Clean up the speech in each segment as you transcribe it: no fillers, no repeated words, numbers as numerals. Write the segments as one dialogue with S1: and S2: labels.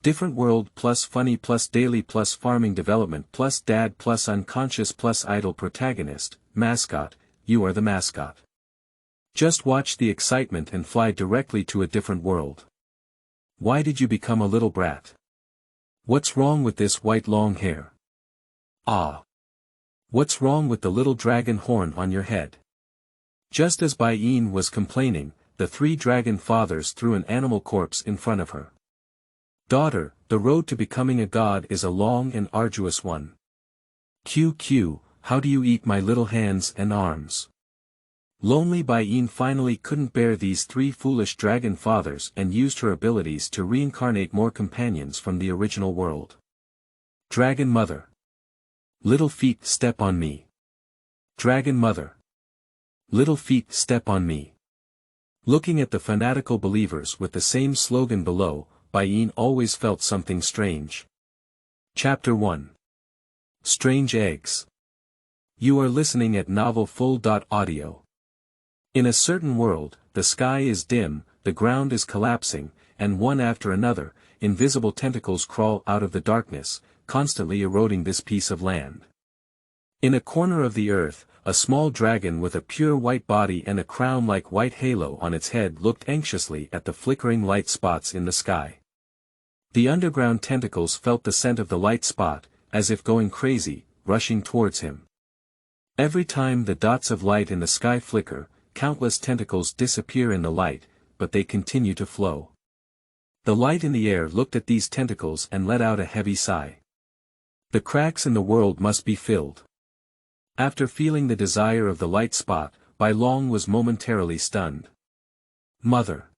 S1: Different World+Funny+Daily+Farming Development+Dad+Unconscious+Idol protagonist, mascot, you are the mascot. Just watch the excitement and fly directly to a different world. Why did you become a little brat? What's wrong with this white long hair? Ah! What's wrong with the little dragon horn on your head? Just as Bai Yin was complaining, the three dragon fathers threw an animal corpse in front of her. Daughter, the road to becoming a god is a long and arduous one. QQ, how do you eat my little hands and arms? Lonely Bai Yin finally couldn't bear these three foolish dragon fathers and used her abilities to reincarnate more companions from the original world. Dragon Mother. Little feet step on me. Dragon Mother. Little feet step on me. Looking at the fanatical believers with the same slogan below, Bai Yin always felt something strange. Chapter 1. Strange Eggs. You are listening at novelfull.audio. In a certain world, the sky is dim, the ground is collapsing, and one after another, invisible tentacles crawl out of the darkness, constantly eroding this piece of land. In a corner of the earth, a small dragon with a pure white body and a crown like white halo on its head looked anxiously at the flickering light spots in the sky. The underground tentacles felt the scent of the light spot, as if going crazy, rushing towards him. Every time the dots of light in the sky flicker, countless tentacles disappear in the light, but they continue to flow. The light in the air looked at these tentacles and let out a heavy sigh. The cracks in the world must be filled. After feeling the desire of the light spot, Bai Long was momentarily stunned. Mother.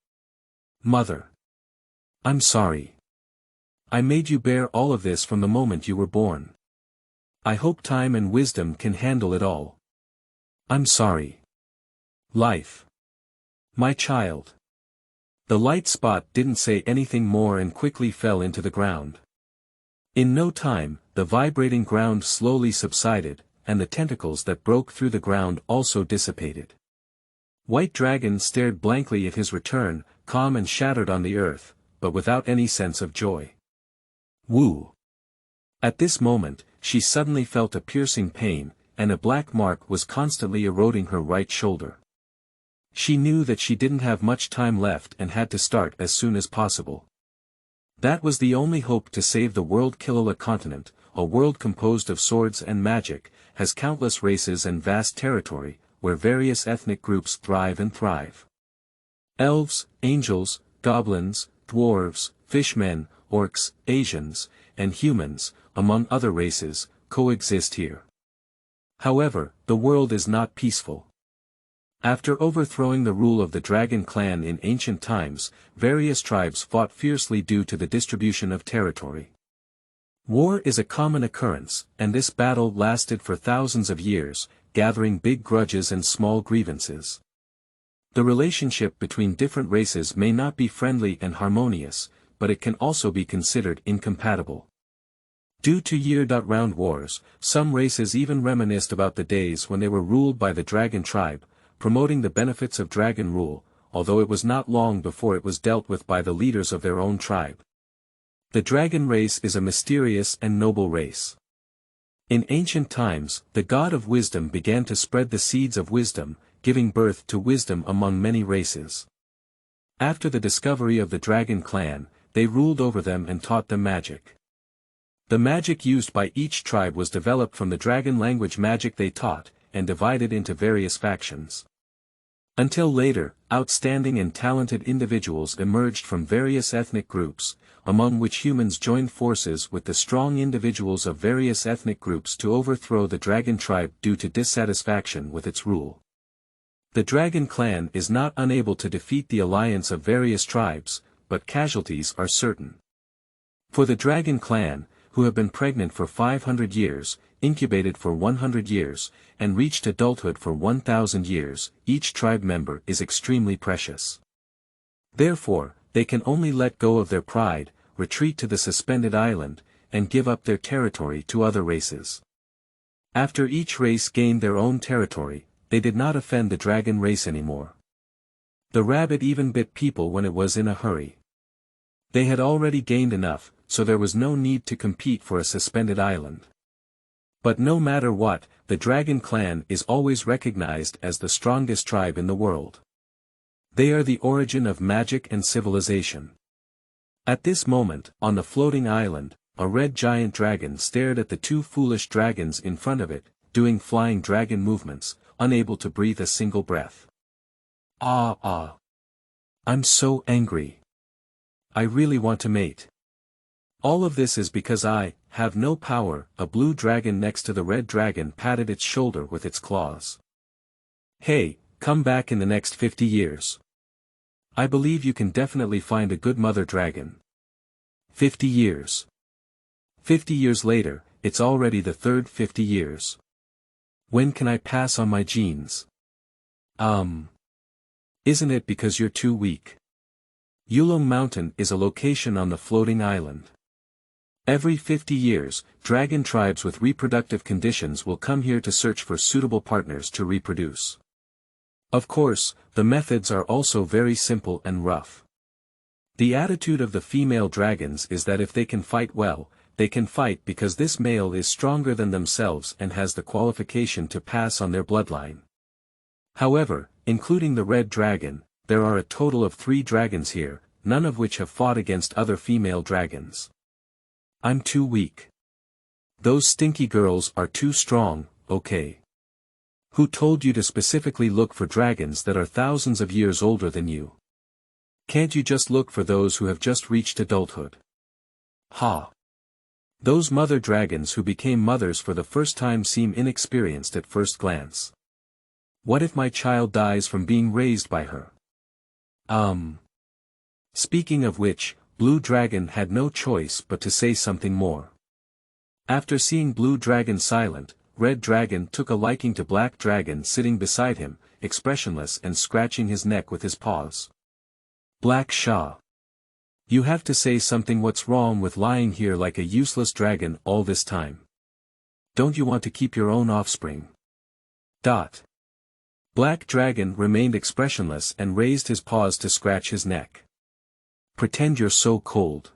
S1: Mother. I'm sorry. I made you bear all of this from the moment you were born. I hope time and wisdom can handle it all. I'm sorry. Life. My child. The light spot didn't say anything more and quickly fell into the ground. In no time, the vibrating ground slowly subsided, and the tentacles that broke through the ground also dissipated. White Dragon stared blankly at his return, calm and shattered on the earth, but without any sense of joy. Woo! At this moment, she suddenly felt a piercing pain, and a black mark was constantly eroding her right shoulder. She knew that she didn't have much time left and had to start as soon as possible. That was the only hope to save the world. Kilala continent, a world composed of swords and magic, has countless races and vast territory, where various ethnic groups thrive and thrive. Elves, angels, goblins, dwarves, fishmen, orcs, Asians, and humans, among other races, coexist here. However, the world is not peaceful. After overthrowing the rule of the dragon clan in ancient times, various tribes fought fiercely due to the distribution of territory. War is a common occurrence, and this battle lasted for thousands of years, gathering big grudges and small grievances. The relationship between different races may not be friendly and harmonious, but it can also be considered incompatible. Due to year-round wars, some races even reminisced about the days when they were ruled by the dragon tribe, promoting the benefits of dragon rule, although it was not long before it was dealt with by the leaders of their own tribe. The dragon race is a mysterious and noble race. In ancient times, the god of wisdom began to spread the seeds of wisdom, giving birth to wisdom among many races. After the discovery of the dragon clan, they ruled over them and taught them magic. The magic used by each tribe was developed from the dragon language magic they taught, and divided into various factions. Until later, outstanding and talented individuals emerged from various ethnic groups, among which humans joined forces with the strong individuals of various ethnic groups to overthrow the dragon tribe due to dissatisfaction with its rule. The dragon clan is not unable to defeat the alliance of various tribes, but casualties are certain. For the dragon clan, who have been pregnant for 500 years, incubated for 100 years, and reached adulthood for 1,000 years, each tribe member is extremely precious. Therefore, they can only let go of their pride, retreat to the suspended island, and give up their territory to other races. After each race gained their own territory, they did not offend the dragon race anymore. The rabbit even bit people when it was in a hurry. They had already gained enough, so there was no need to compete for a suspended island. But no matter what, the dragon clan is always recognized as the strongest tribe in the world. They are the origin of magic and civilization. At this moment, on the floating island, a red giant dragon stared at the two foolish dragons in front of it, doing flying dragon movements, unable to breathe a single breath. Ah. I'm so angry. I really want to mate. All of this is because I have no power. A blue dragon next to the red dragon patted its shoulder with its claws. Hey, come back in the next 50 years. I believe you can definitely find a good mother dragon. 50 years. 50 years later, it's already the third 50 years. When can I pass on my genes? Isn't it because you're too weak? Yulong Mountain is a location on the floating island. Every 50 years, dragon tribes with reproductive conditions will come here to search for suitable partners to reproduce. Of course, the methods are also very simple and rough. The attitude of the female dragons is that if they can fight well, they can fight because this male is stronger than themselves and has the qualification to pass on their bloodline. However, including the red dragon, there are a total of 3 dragons here, none of which have fought against other female dragons. I'm too weak. Those stinky girls are too strong, okay. Who told you to specifically look for dragons that are thousands of years older than you? Can't you just look for those who have just reached adulthood? Ha! Those mother dragons who became mothers for the first time seem inexperienced at first glance. What if my child dies from being raised by her? Speaking of which, Blue Dragon had no choice but to say something more. After seeing Blue Dragon silent, Red Dragon took a liking to Black Dragon sitting beside him, expressionless and scratching his neck with his paws. Black Shah. You have to say something. What's wrong with lying here like a useless dragon all this time? Don't you want to keep your own offspring? Black Dragon remained expressionless and raised his paws to scratch his neck. Pretend you're so cold.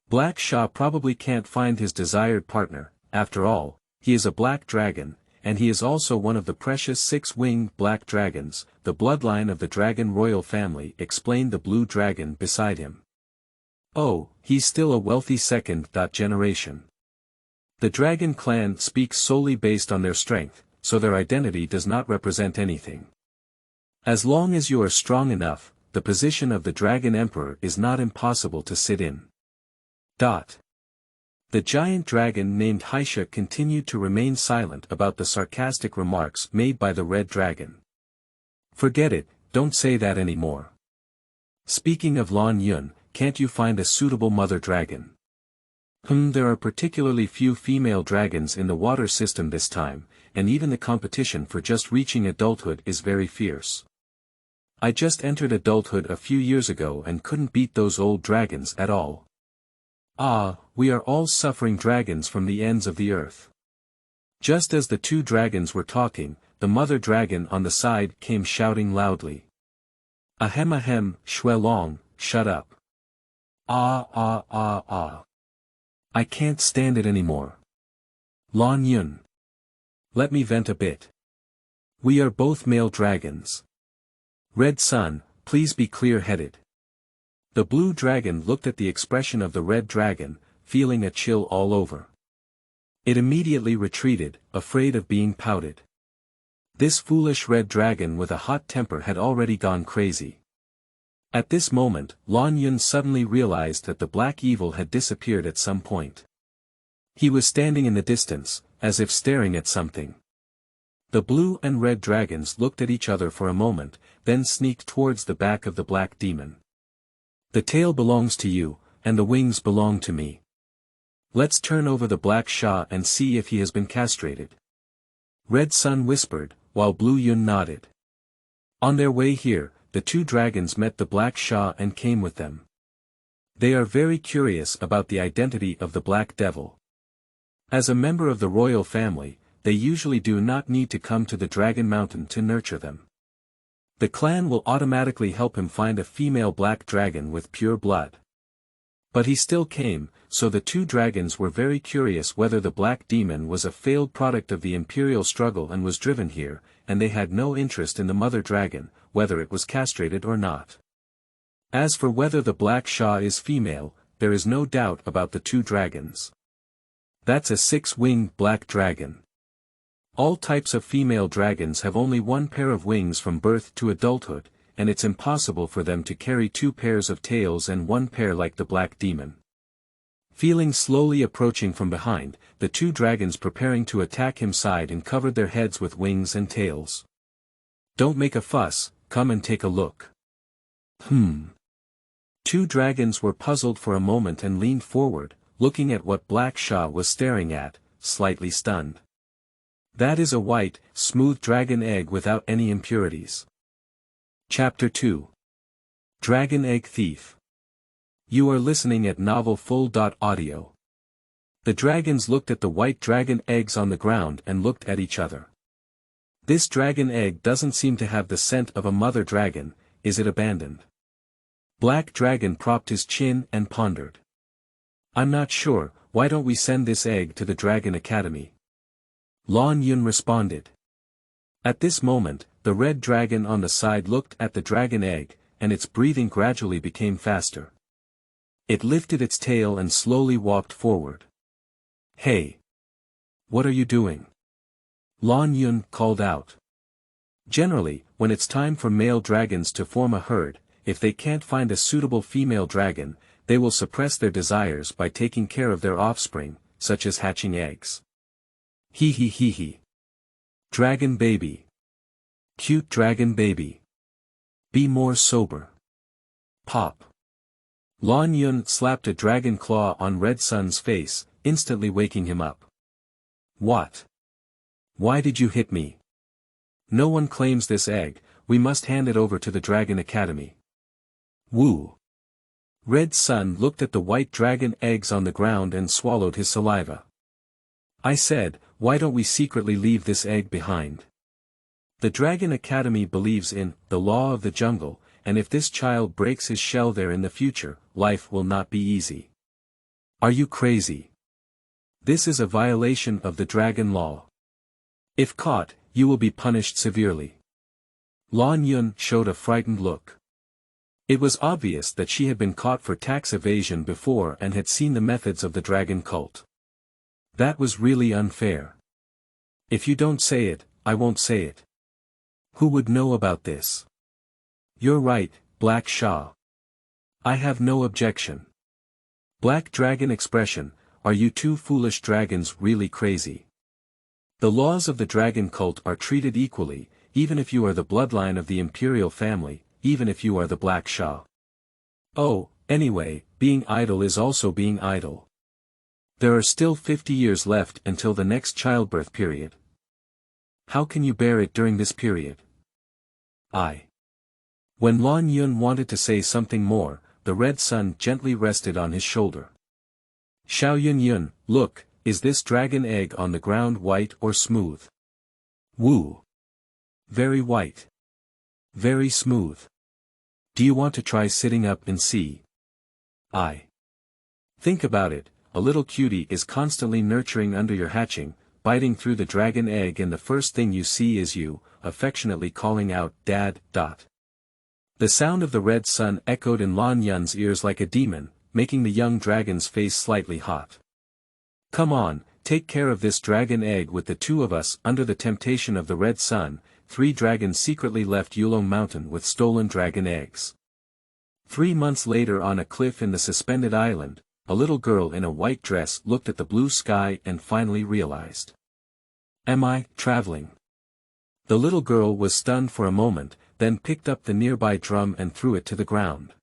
S1: Black Shah probably can't find his desired partner. After all, he is a black dragon, and he is also one of the precious 6-winged black dragons, the bloodline of the dragon royal family, explained the blue dragon beside him. Oh, he's still a wealthy second generation. The dragon clan speaks solely based on their strength, so their identity does not represent anything. As long as you are strong enough, the position of the dragon emperor is not impossible to sit in. The giant dragon named Haisha continued to remain silent about the sarcastic remarks made by the red dragon. Forget it, don't say that anymore. Speaking of Lan Yun, can't you find a suitable mother dragon? There are particularly few female dragons in the water system this time, and even the competition for just reaching adulthood is very fierce. I just entered adulthood a few years ago and couldn't beat those old dragons at all. We are all suffering dragons from the ends of the earth. Just as the two dragons were talking, the mother dragon on the side came shouting loudly. Ahem, Shuelong, shut up. I can't stand it anymore. Lan Yun. Let me vent a bit. We are both male dragons. Red Sun, please be clear-headed. The blue dragon looked at the expression of the red dragon, feeling a chill all over. It immediately retreated, afraid of being pouted. This foolish red dragon with a hot temper had already gone crazy. At this moment, Lan Yun suddenly realized that the black evil had disappeared at some point. He was standing in the distance, as if staring at something. The blue and red dragons looked at each other for a moment, then sneaked towards the back of the black demon. The tail belongs to you, and the wings belong to me. Let's turn over the Black Shah and see if he has been castrated. Red Sun whispered, while Blue Yun nodded. On their way here, the two dragons met the Black Shah and came with them. They are very curious about the identity of the Black Devil. As a member of the royal family, they usually do not need to come to the Dragon Mountain to nurture them. The clan will automatically help him find a female black dragon with pure blood. But he still came, so the two dragons were very curious whether the black demon was a failed product of the imperial struggle and was driven here, and they had no interest in the mother dragon, whether it was castrated or not. As for whether the black Shah is female, there is no doubt about the two dragons. That's a 6-winged black dragon. All types of female dragons have only one pair of wings from birth to adulthood, and it's impossible for them to carry 2 pairs of tails and 1 pair like the black demon. Feeling slowly approaching from behind, the two dragons preparing to attack him sighed and covered their heads with wings and tails. Don't make a fuss, come and take a look. Two dragons were puzzled for a moment and leaned forward, looking at what Black Shah was staring at, slightly stunned. That is a white, smooth dragon egg without any impurities. Chapter 2. Dragon Egg Thief. You are listening at novelfull.audio. The dragons looked at the white dragon eggs on the ground and looked at each other. This dragon egg doesn't seem to have the scent of a mother dragon, is it abandoned? Black Dragon propped his chin and pondered. I'm not sure, why don't we send this egg to the Dragon Academy? Lon Yun responded. At this moment, the red dragon on the side looked at the dragon egg, and its breathing gradually became faster. It lifted its tail and slowly walked forward. Hey! What are you doing? Lon Yun called out. Generally, when it's time for male dragons to form a herd, if they can't find a suitable female dragon, they will suppress their desires by taking care of their offspring, such as hatching eggs. Hee hee hee hee. Dragon baby. Cute dragon baby. Be more sober. Pop. Lon Yun slapped a dragon claw on Red Sun's face, instantly waking him up. What? Why did you hit me? No one claims this egg, we must hand it over to the Dragon Academy. Woo! Red Sun looked at the white dragon eggs on the ground and swallowed his saliva. I said, why don't we secretly leave this egg behind? The Dragon Academy believes in the law of the jungle, and if this child breaks his shell there in the future, life will not be easy. Are you crazy? This is a violation of the dragon law. If caught, you will be punished severely. Lon Yun showed a frightened look. It was obvious that she had been caught for tax evasion before and had seen the methods of the dragon cult. That was really unfair. If you don't say it, I won't say it. Who would know about this? You're right, Black Shah. I have no objection. Black Dragon expression, are you two foolish dragons really crazy? The laws of the dragon cult are treated equally, even if you are the bloodline of the imperial family, even if you are the Black Shah. Oh, anyway, being idle is also being idle. There are still 50 years left until the next childbirth period. How can you bear it during this period? When Lon Yun wanted to say something more, the Red Sun gently rested on his shoulder. Xiao Yun Yun, look, is this dragon egg on the ground white or smooth? Woo! Very white. Very smooth. Do you want to try sitting up and see? Think about it, a little cutie is constantly nurturing under your hatching, biting through the dragon egg, and the first thing you see is you, affectionately calling out, Dad. The sound of the Red Sun echoed in Lon Yun's ears like a demon, making the young dragon's face slightly hot. Come on, take care of this dragon egg with the two of us. Under the temptation of the Red Sun, 3 dragons secretly left Yulong Mountain with stolen dragon eggs. 3 months later, on a cliff in the suspended island, a little girl in a white dress looked at the blue sky and finally realized. Am I traveling? The little girl was stunned for a moment, then picked up the nearby drum and threw it to the ground.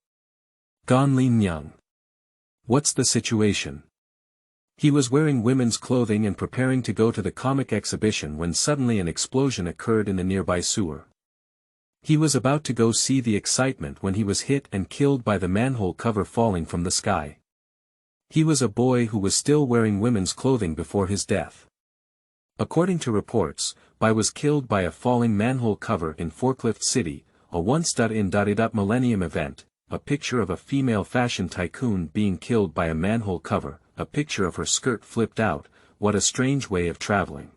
S1: Gan Lin Yang. What's the situation? He was wearing women's clothing and preparing to go to the comic exhibition when suddenly an explosion occurred in the nearby sewer. He was about to go see the excitement when he was hit and killed by the manhole cover falling from the sky. He was a boy who was still wearing women's clothing before his death. According to reports, Bai was killed by a falling manhole cover in Forklift City, a once-in-millennium event, a picture of a female fashion tycoon being killed by a manhole cover, a picture of her skirt flipped out. What a strange way of traveling.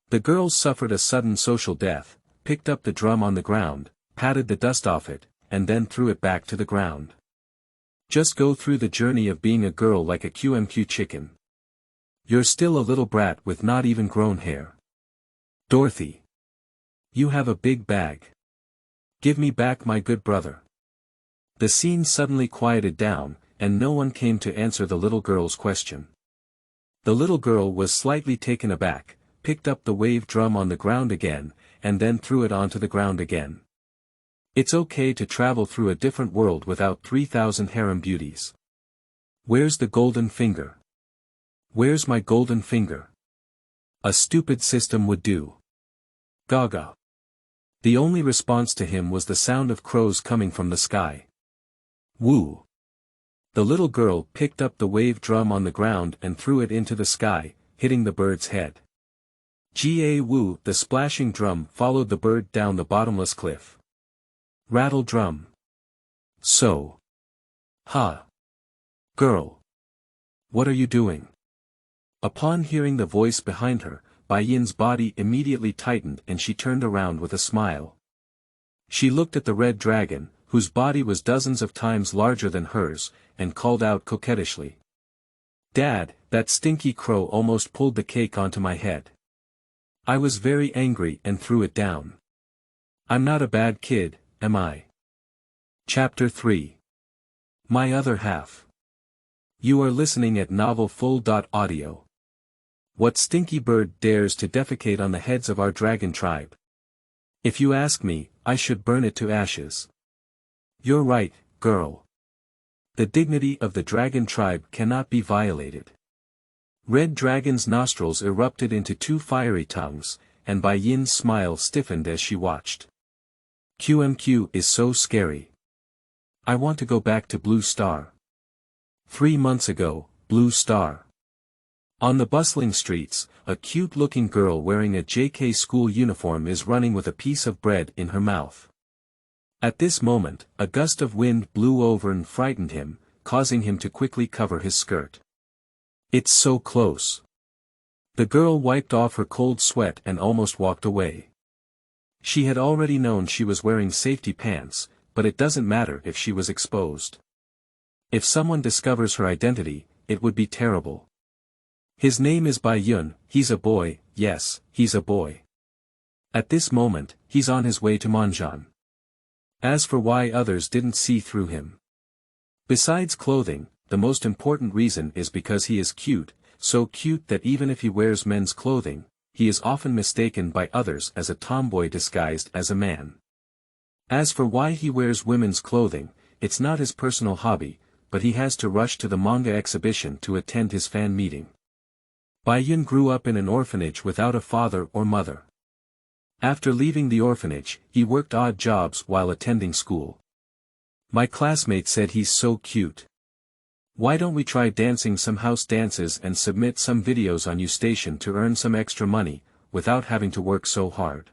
S1: The girls suffered a sudden social death, picked up the drum on the ground, patted the dust off it, and then threw it back to the ground. Just go through the journey of being a girl like a QMQ chicken. You're still a little brat with not even grown hair. Dorothy. You have a big bag. Give me back my good brother. The scene suddenly quieted down, and no one came to answer the little girl's question. The little girl was slightly taken aback, picked up the wave drum on the ground again, and then threw it onto the ground again. It's okay to travel through a different world without 3,000 harem beauties. Where's the golden finger? Where's my golden finger? A stupid system would do. Gaga. The only response to him was the sound of crows coming from the sky. Woo! The little girl picked up the wave drum on the ground and threw it into the sky, hitting the bird's head. Ga-woo! The splashing drum followed the bird down the bottomless cliff. Rattle drum. So. Ha! Girl. What are you doing? Upon hearing the voice behind her, Bai Yin's body immediately tightened and she turned around with a smile. She looked at the red dragon, whose body was dozens of times larger than hers, and called out coquettishly. Dad, that stinky crow almost pulled the cake onto my head. I was very angry and threw it down. I'm not a bad kid, am I? Chapter 3. My other half. You are listening at novelfull.audio. What stinky bird dares to defecate on the heads of our dragon tribe? If you ask me, I should burn it to ashes. You're right, girl. The dignity of the dragon tribe cannot be violated. Red Dragon's nostrils erupted into two fiery tongues, and Bai Yin's smile stiffened as she watched. QMQ is so scary. I want to go back to Blue Star. 3 months ago, Blue Star. On the bustling streets, a cute-looking girl wearing a JK school uniform is running with a piece of bread in her mouth. At this moment, a gust of wind blew over and frightened him, causing him to quickly cover his skirt. It's so close. The girl wiped off her cold sweat and almost walked away. She had already known she was wearing safety pants, but it doesn't matter if she was exposed. If someone discovers her identity, it would be terrible. His name is Bai Yin, he's a boy, yes, he's a boy. At this moment, he's on his way to Monjan. As for why others didn't see through him. Besides clothing, the most important reason is because he is cute, so cute that even if he wears men's clothing, he is often mistaken by others as a tomboy disguised as a man. As for why he wears women's clothing, it's not his personal hobby, but he has to rush to the manga exhibition to attend his fan meeting. Bai Yin grew up in an orphanage without a father or mother. After leaving the orphanage, he worked odd jobs while attending school. My classmate said he's so cute. Why don't we try dancing some house dances and submit some videos on YouStation to earn some extra money, without having to work so hard?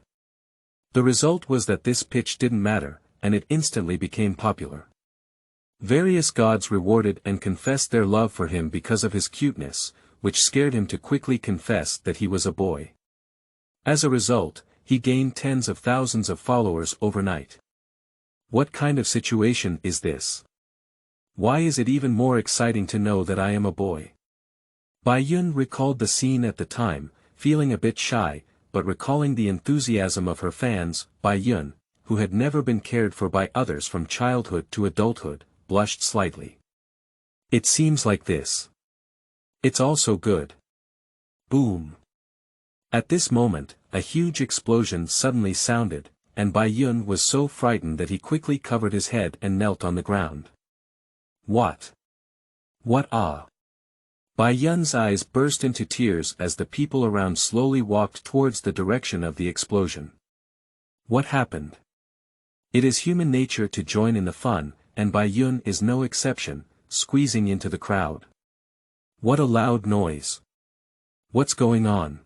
S1: The result was that this pitch didn't matter, and it instantly became popular. Various gods rewarded and confessed their love for him because of his cuteness, which scared him to quickly confess that he was a boy. As a result, he gained tens of thousands of followers overnight. What kind of situation is this? Why is it even more exciting to know that I am a boy? Bai Yin recalled the scene at the time, feeling a bit shy, but recalling the enthusiasm of her fans. Bai Yin, who had never been cared for by others from childhood to adulthood, blushed slightly. It seems like this. It's all so good. Boom. At this moment, a huge explosion suddenly sounded, and Bai Yin was so frightened that he quickly covered his head and knelt on the ground. What? What ah? Bai Yin's eyes burst into tears as the people around slowly walked towards the direction of the explosion. What happened? It is human nature to join in the fun, and Bai Yin is no exception, squeezing into the crowd. What a loud noise. What's going on?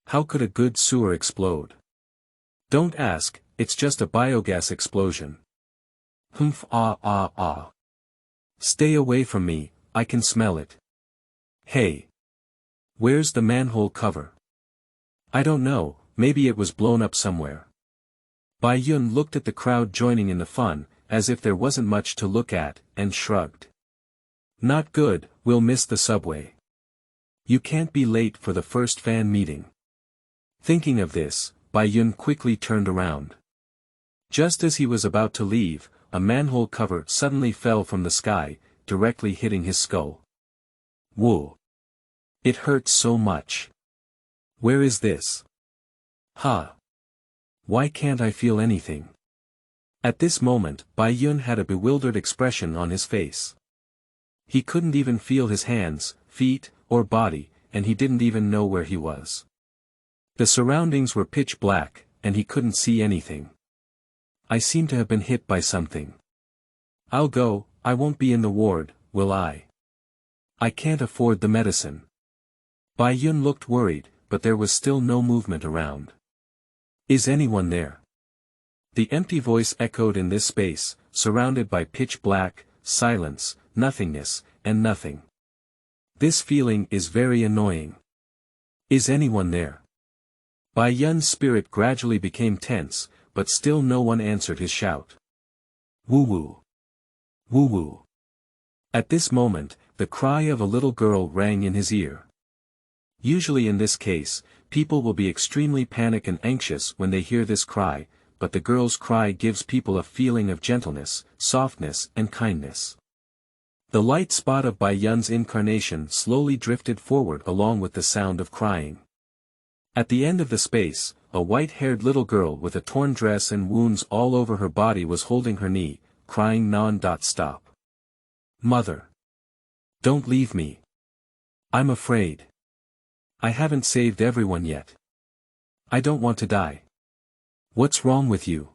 S1: How could a good sewer explode? Don't ask, it's just a biogas explosion. Humph ah ah ah. Stay away from me, I can smell it. Hey. Where's the manhole cover? I don't know, maybe it was blown up somewhere. Bai Yin looked at the crowd joining in the fun, as if there wasn't much to look at, and shrugged. Not good, we'll miss the subway. You can't be late for the first fan meeting. Thinking of this, Bai Yin quickly turned around. Just as he was about to leave, a manhole cover suddenly fell from the sky, directly hitting his skull. Whoa! It hurts so much. Where is this? Ha! Why can't I feel anything? At this moment, Bai Yin had a bewildered expression on his face. He couldn't even feel his hands, feet, or body, and he didn't even know where he was. The surroundings were pitch black, and he couldn't see anything. I seem to have been hit by something. I'll go, I won't be in the ward, will I? I can't afford the medicine. Bai Yin looked worried, but there was still no movement around. Is anyone there? The empty voice echoed in this space, surrounded by pitch black, silence, nothingness, and nothing. This feeling is very annoying. Is anyone there? Bai Yin's spirit gradually became tense, but still no one answered his shout. Woo-woo. Woo-woo. At this moment, the cry of a little girl rang in his ear. Usually in this case, people will be extremely panicked and anxious when they hear this cry, but the girl's cry gives people a feeling of gentleness, softness, and kindness. The light spot of Bai Yin's incarnation slowly drifted forward along with the sound of crying. At the end of the space, a white-haired little girl with a torn dress and wounds all over her body was holding her knee, crying non-stop. Mother! Don't leave me. I'm afraid. I haven't saved everyone yet. I don't want to die. What's wrong with you?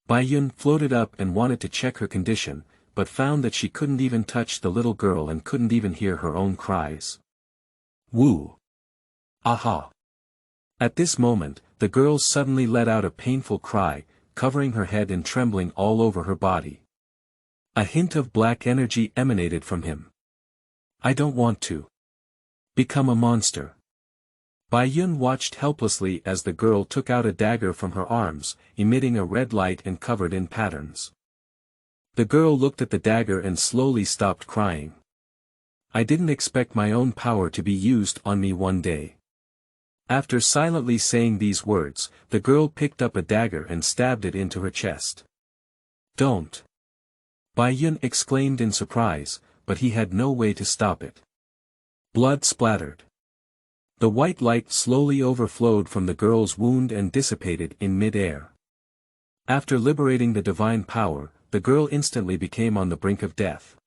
S1: Bai Yin floated up and wanted to check her condition, but found that she couldn't even touch the little girl and couldn't even hear her own cries. Woo! Aha! At this moment, the girl suddenly let out a painful cry, covering her head and trembling all over her body. A hint of black energy emanated from him. I don't want to become a monster. Bai Yin watched helplessly as the girl took out a dagger from her arms, emitting a red light and covered in patterns. The girl looked at the dagger and slowly stopped crying. I didn't expect my own power to be used on me one day. After silently saying these words, the girl picked up a dagger and stabbed it into her chest. Don't! Bai Yin exclaimed in surprise, but he had no way to stop it. Blood splattered. The white light slowly overflowed from the girl's wound and dissipated in mid-air. After liberating the divine power, the girl instantly became on the brink of death.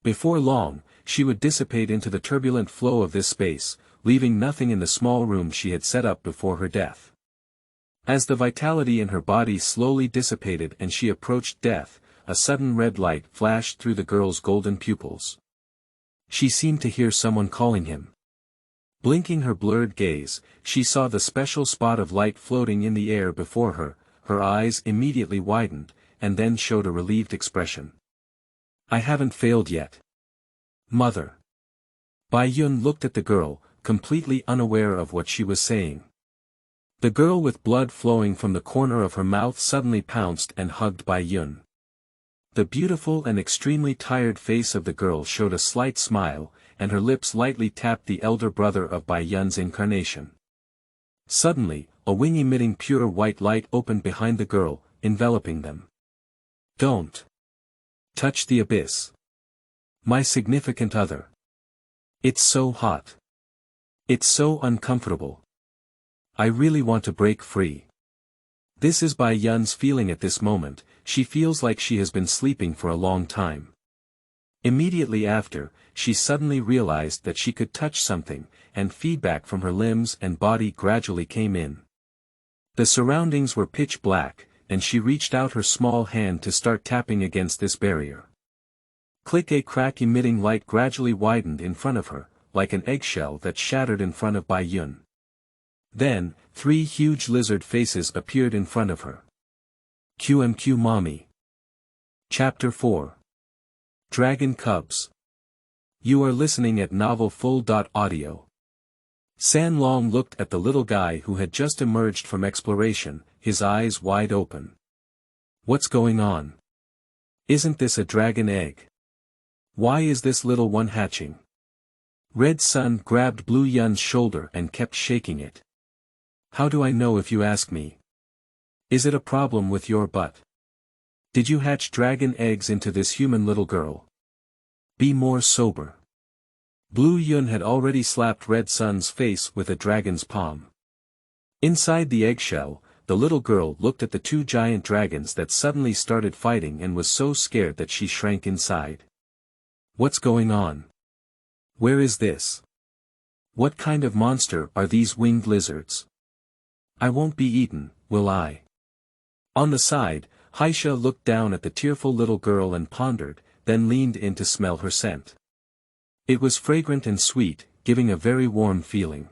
S1: Before long, she would dissipate into the turbulent flow of this space, leaving nothing in the small room she had set up before her death. As the vitality in her body slowly dissipated and she approached death, a sudden red light flashed through the girl's golden pupils. She seemed to hear someone calling him. Blinking her blurred gaze, she saw the special spot of light floating in the air before her, her eyes immediately widened, and then showed a relieved expression. I haven't failed yet. Mother. Bai Yin looked at the girl, completely unaware of what she was saying. The girl with blood flowing from the corner of her mouth suddenly pounced and hugged Bai Yin. The beautiful and extremely tired face of the girl showed a slight smile, and her lips lightly tapped the elder brother of Bai Yin's incarnation. Suddenly, a wing emitting pure white light opened behind the girl, enveloping them. Don't touch the abyss. My significant other. It's so hot. It's so uncomfortable. I really want to break free. This is Bai Yin's feeling at this moment. She feels like she has been sleeping for a long time. Immediately after, she suddenly realized that she could touch something, and feedback from her limbs and body gradually came in. The surroundings were pitch black, and she reached out her small hand to start tapping against this barrier. Click, a crack emitting light gradually widened in front of her, like an eggshell that shattered in front of Bai Yin. Then, 3 huge lizard faces appeared in front of her. QMQ mommy. Chapter 4. Dragon Cubs. You are listening at Novel Full.audio. San Long looked at the little guy who had just emerged from exploration, his eyes wide open. What's going on? Isn't this a dragon egg? Why is this little one hatching? Red Sun grabbed Blue Yun's shoulder and kept shaking it. How do I know if you ask me? Is it a problem with your butt? Did you hatch dragon eggs into this human little girl? Be more sober. Blue Yun had already slapped Red Sun's face with a dragon's palm. Inside the eggshell, the little girl looked at the two giant dragons that suddenly started fighting and was so scared that she shrank inside. What's going on? Where is this? What kind of monster are these winged lizards? I won't be eaten, will I? On the side, Haisha looked down at the tearful little girl and pondered, then leaned in to smell her scent. It was fragrant and sweet, giving a very warm feeling.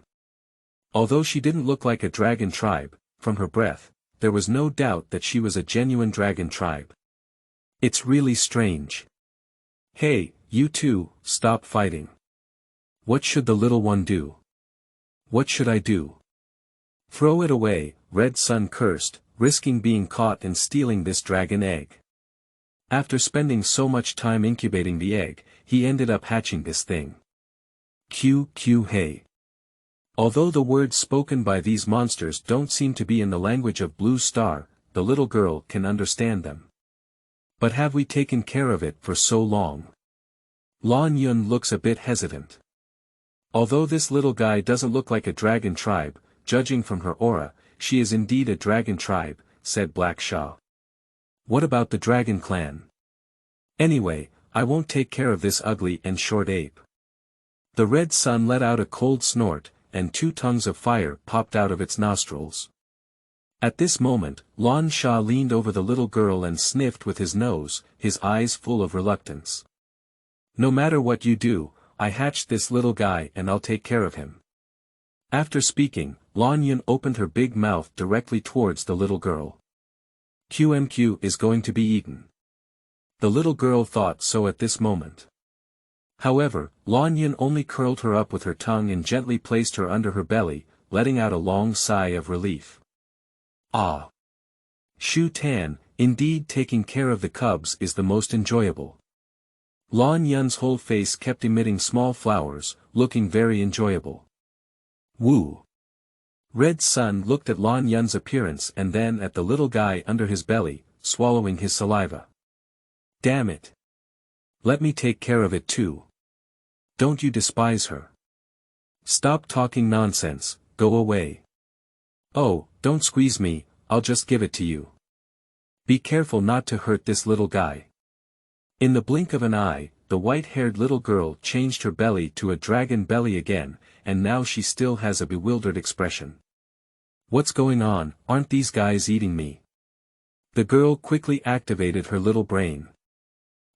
S1: Although she didn't look like a dragon tribe, from her breath, there was no doubt that she was a genuine dragon tribe. It's really strange. Hey, you two, stop fighting. What should the little one do? What should I do? Throw it away, Red Sun cursed, risking being caught and stealing this dragon egg. After spending so much time incubating the egg, he ended up hatching this thing. Hey. Although the words spoken by these monsters don't seem to be in the language of Blue Star, the little girl can understand them. But have we taken care of it for so long? Lan Yun looks a bit hesitant. Although this little guy doesn't look like a dragon tribe, judging from her aura, she is indeed a dragon tribe, said Black Sha. What about the dragon clan? Anyway, I won't take care of this ugly and short ape. The Red Sun let out a cold snort, and two tongues of fire popped out of its nostrils. At this moment, Lan Sha leaned over the little girl and sniffed with his nose, his eyes full of reluctance. No matter what you do, I hatched this little guy and I'll take care of him. After speaking, Lan Yun opened her big mouth directly towards the little girl. QMQ is going to be eaten. The little girl thought so at this moment. However, Lan Yun only curled her up with her tongue and gently placed her under her belly, letting out a long sigh of relief. Ah! Shu Tan, indeed taking care of the cubs is the most enjoyable. Lan Yun's whole face kept emitting small flowers, looking very enjoyable. Woo! Red Sun looked at Lan Yun's appearance and then at the little guy under his belly, swallowing his saliva. Damn it! Let me take care of it too. Don't you despise her? Stop talking nonsense, go away. Oh, don't squeeze me, I'll just give it to you. Be careful not to hurt this little guy. In the blink of an eye, the white-haired little girl changed her belly to a dragon belly again, and now she still has a bewildered expression. What's going on, aren't these guys eating me? The girl quickly activated her little brain.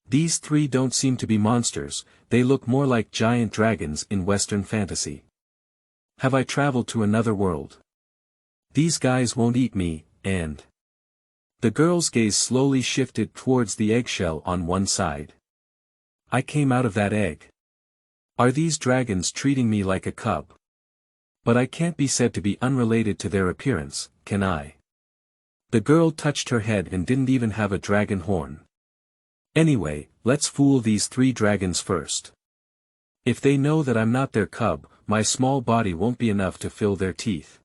S1: These three don't seem to be monsters, they look more like giant dragons in Western fantasy. Have I traveled to another world? These guys won't eat me, and... The girl's gaze slowly shifted towards the eggshell on one side. I came out of that egg. Are these dragons treating me like a cub? But I can't be said to be unrelated to their appearance, can I? The girl touched her head and didn't even have a dragon horn. Anyway, let's fool these three dragons first. If they know that I'm not their cub, my small body won't be enough to fill their teeth.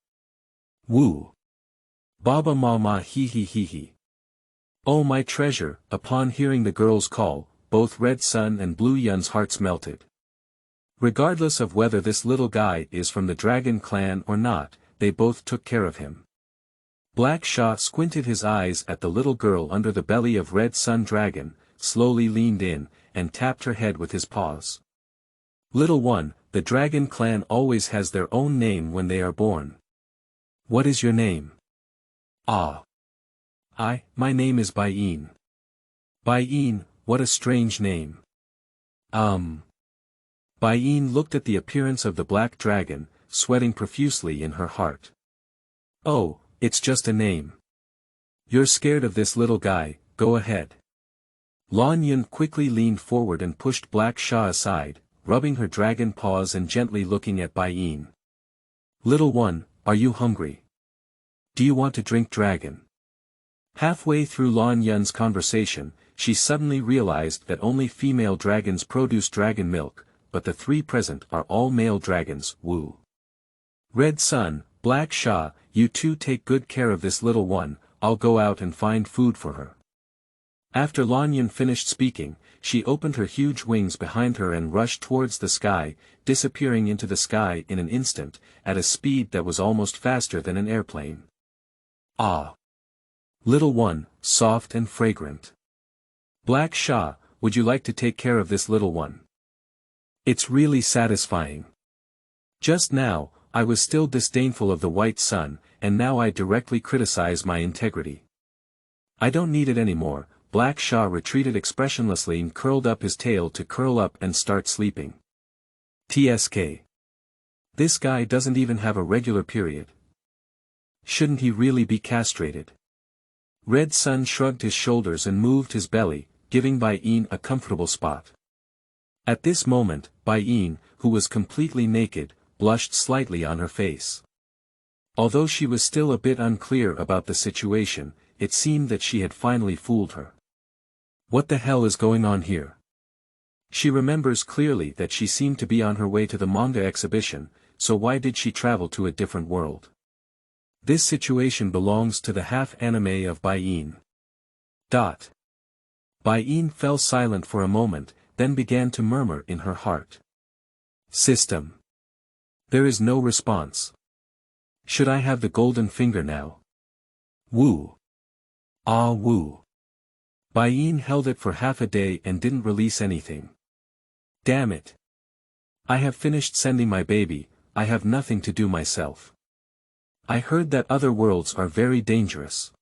S1: Woo! Baba mama hee hee hee hee. Oh my treasure, upon hearing the girl's call, both Red Sun and Blue Yun's hearts melted. Regardless of whether this little guy is from the dragon clan or not, they both took care of him. Black Sha squinted his eyes at the little girl under the belly of Red Sun Dragon, slowly leaned in, and tapped her head with his paws. Little one, the dragon clan always has their own name when they are born. What is your name? Ah. My name is Bai Yin. Bai Yin, what a strange name. Bai Yin looked at the appearance of the black dragon, sweating profusely in her heart. Oh, it's just a name. You're scared of this little guy, go ahead. Lan Yun quickly leaned forward and pushed Black Sha aside, rubbing her dragon paws and gently looking at Bai Yin. Little one, are you hungry? Do you want to drink dragon? Halfway through Lan Yun's conversation, she suddenly realized that only female dragons produce dragon milk, but the three present are all male dragons. Woo. Red Sun, Black Sha, you two take good care of this little one, I'll go out and find food for her. After Lan Yun finished speaking, she opened her huge wings behind her and rushed towards the sky, disappearing into the sky in an instant, at a speed that was almost faster than an airplane. Ah! Little one, soft and fragrant. Black Sha, would you like to take care of this little one? It's really satisfying. Just now, I was still disdainful of the white sun, and now I directly criticize my integrity. I don't need it anymore. Black Sha retreated expressionlessly and curled up his tail to curl up and start sleeping. TSK. This guy doesn't even have a regular period. Shouldn't he really be castrated? Red Sun shrugged his shoulders and moved his belly, giving Bai Yin a comfortable spot. At this moment, Bai Yin, who was completely naked, blushed slightly on her face. Although she was still a bit unclear about the situation, it seemed that she had finally fooled her. What the hell is going on here? She remembers clearly that she seemed to be on her way to the manga exhibition, so why did she travel to a different world? This situation belongs to the half-anime of Bai Yin. Bai Yin fell silent for a moment, then began to murmur in her heart. System. There is no response. Should I have the golden finger now? Woo. Ah woo. Bai Yin held it for half a day and didn't release anything. Damn it. I have finished sending my baby, I have nothing to do myself. I heard that other worlds are very dangerous.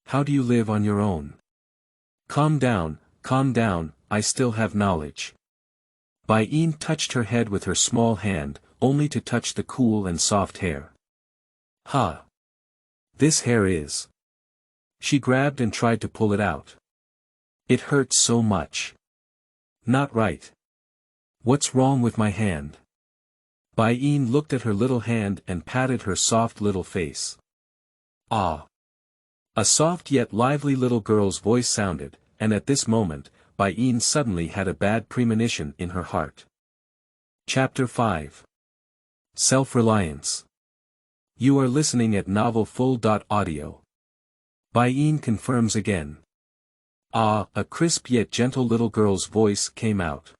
S1: How do you live on your own? Calm down, I still have knowledge. Bai Yin touched her head with her small hand, only to touch the cool and soft hair. Ha! This hair is. She grabbed and tried to pull it out. It hurts so much. Not right. What's wrong with my hand? Bai Yin looked at her little hand and patted her soft little face. Ah! A soft yet lively little girl's voice sounded, and at this moment, Bai Yin suddenly had a bad premonition in her heart. Chapter 5. Self-Reliance. You are listening at novelfull.audio. Bai Yin confirms again. Ah, a crisp yet gentle little girl's voice came out.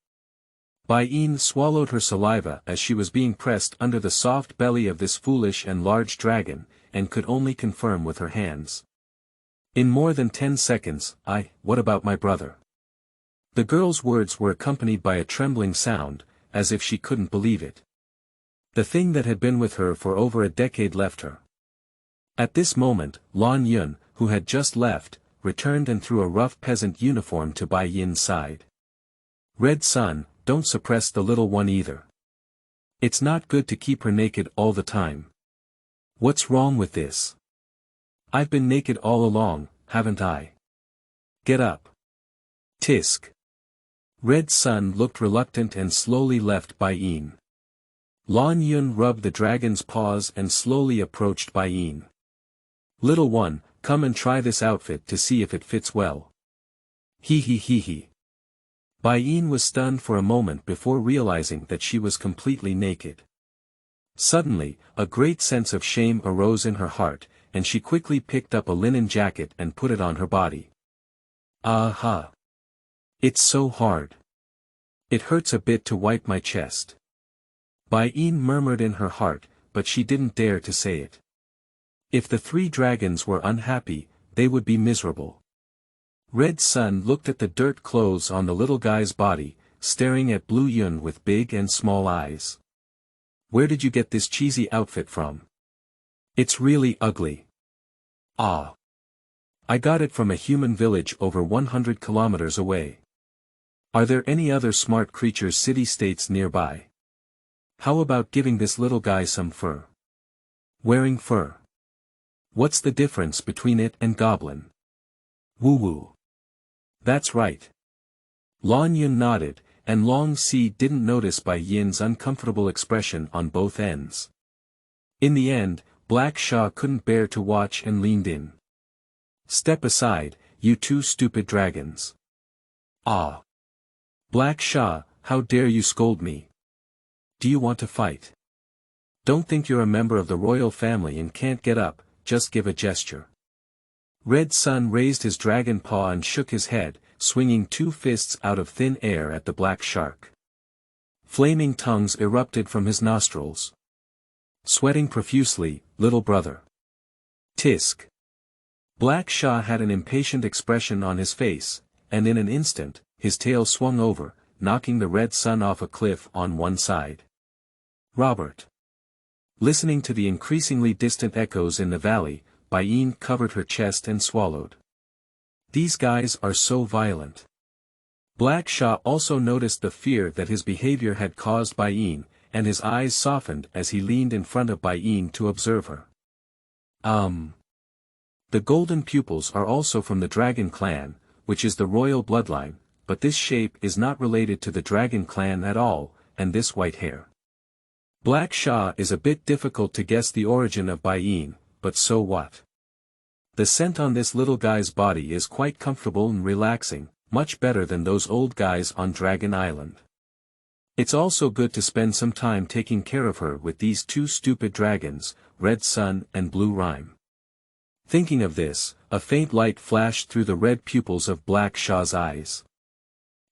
S1: Bai Yin swallowed her saliva as she was being pressed under the soft belly of this foolish and large dragon, and could only confirm with her hands. In more than 10 seconds, what about my brother? The girl's words were accompanied by a trembling sound, as if she couldn't believe it. The thing that had been with her for over a decade left her. At this moment, Lan Yun, who had just left, returned and threw a rough peasant uniform to Bai Yin's side. Red Sun, don't suppress the little one either. It's not good to keep her naked all the time. What's wrong with this? I've been naked all along, haven't I? Get up. Tisk. Red Sun looked reluctant and slowly left Bai Yin. Lan Yun rubbed the dragon's paws and slowly approached Bai Yin. Little one, come and try this outfit to see if it fits well. He. Bai Yin was stunned for a moment before realizing that she was completely naked. Suddenly, a great sense of shame arose in her heart, and she quickly picked up a linen jacket and put it on her body. Aha! It's so hard. It hurts a bit to wipe my chest. Bai Yin murmured in her heart, but she didn't dare to say it. If the three dragons were unhappy, they would be miserable. Red Sun looked at the dirt clothes on the little guy's body, staring at Blue Yun with big and small eyes. Where did you get this cheesy outfit from? It's really ugly. Ah. I got it from a human village over 100 kilometers away. Are there any other smart creatures city-states nearby? How about giving this little guy some fur? Wearing fur. What's the difference between it and goblin? Woo-woo. That's right. Lan Yun nodded, and Long Si didn't notice Bai Yin's uncomfortable expression on both ends. In the end, Black Sha couldn't bear to watch and leaned in. Step aside, you two stupid dragons. Ah! Black Sha, how dare you scold me? Do you want to fight? Don't think you're a member of the royal family and can't get up, just give a gesture. Red Sun raised his dragon paw and shook his head, swinging two fists out of thin air at the black shark. Flaming tongues erupted from his nostrils. Sweating profusely, little brother. Tisk. Black Sha had an impatient expression on his face, and in an instant, his tail swung over, knocking the Red Sun off a cliff on one side. Robert. Listening to the increasingly distant echoes in the valley, Bai Yin covered her chest and swallowed. These guys are so violent. Black Sha also noticed the fear that his behavior had caused Bai Yin, and his eyes softened as he leaned in front of Bai Yin to observe her. The golden pupils are also from the dragon clan, which is the royal bloodline, but this shape is not related to the dragon clan at all, and this white hair. Black Sha is a bit difficult to guess the origin of Bai Yin, but so what? The scent on this little guy's body is quite comfortable and relaxing, much better than those old guys on Dragon Island. It's also good to spend some time taking care of her with these two stupid dragons, Red Sun and Blue Rime. Thinking of this, a faint light flashed through the red pupils of Black Sha's eyes.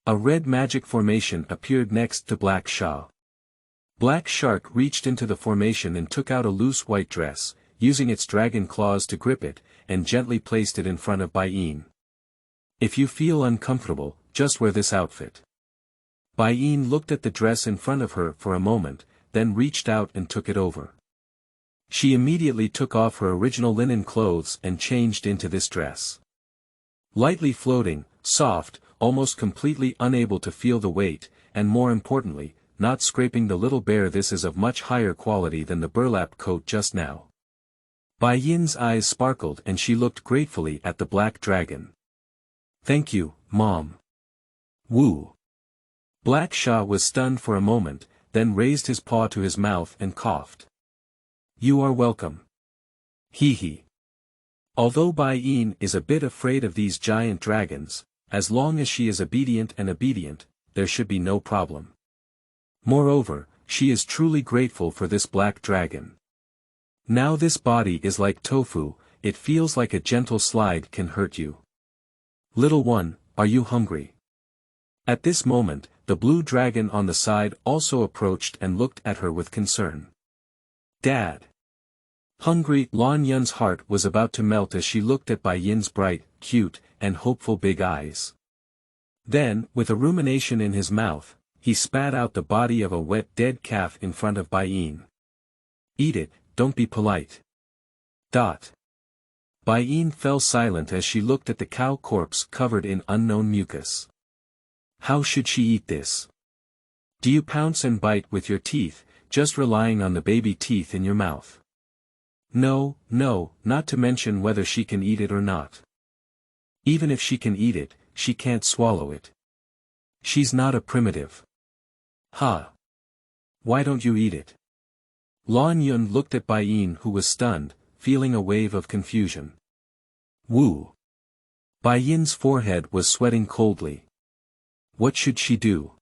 S1: A red magic formation appeared next to Black Sha. Black Shark reached into the formation and took out a loose white dress, using its dragon claws to grip it, and gently placed it in front of Bai Yin. If you feel uncomfortable, just wear this outfit. Bai Yin looked at the dress in front of her for a moment, then reached out and took it over. She immediately took off her original linen clothes and changed into this dress. Lightly floating, soft, almost completely unable to feel the weight, and more importantly, not scraping the little bear, this is of much higher quality than the burlap coat just now. Bai Yin's eyes sparkled and she looked gratefully at the black dragon. Thank you, Mom. Woo. Black Sha was stunned for a moment, then raised his paw to his mouth and coughed. You are welcome. Hee hee. Although Bai Yin is a bit afraid of these giant dragons, as long as she is obedient, there should be no problem. Moreover, she is truly grateful for this black dragon. Now this body is like tofu, it feels like a gentle slide can hurt you. Little one, are you hungry? At this moment, the blue dragon on the side also approached and looked at her with concern. Dad. Hungry. Lan Yun's heart was about to melt as she looked at Bai Yin's bright, cute, and hopeful big eyes. Then, with a rumination in his mouth, he spat out the body of a wet dead calf in front of Bai Yin. Eat it, don't be polite. Bai Yin fell silent as she looked at the cow corpse covered in unknown mucus. How should she eat this? Do you pounce and bite with your teeth, just relying on the baby teeth in your mouth? No, not to mention whether she can eat it or not. Even if she can eat it, she can't swallow it. She's not a primitive. Ha! Why don't you eat it? Lan Yun looked at Bai Yin, who was stunned, feeling a wave of confusion. Woo! Bai Yin's forehead was sweating coldly. What should she do?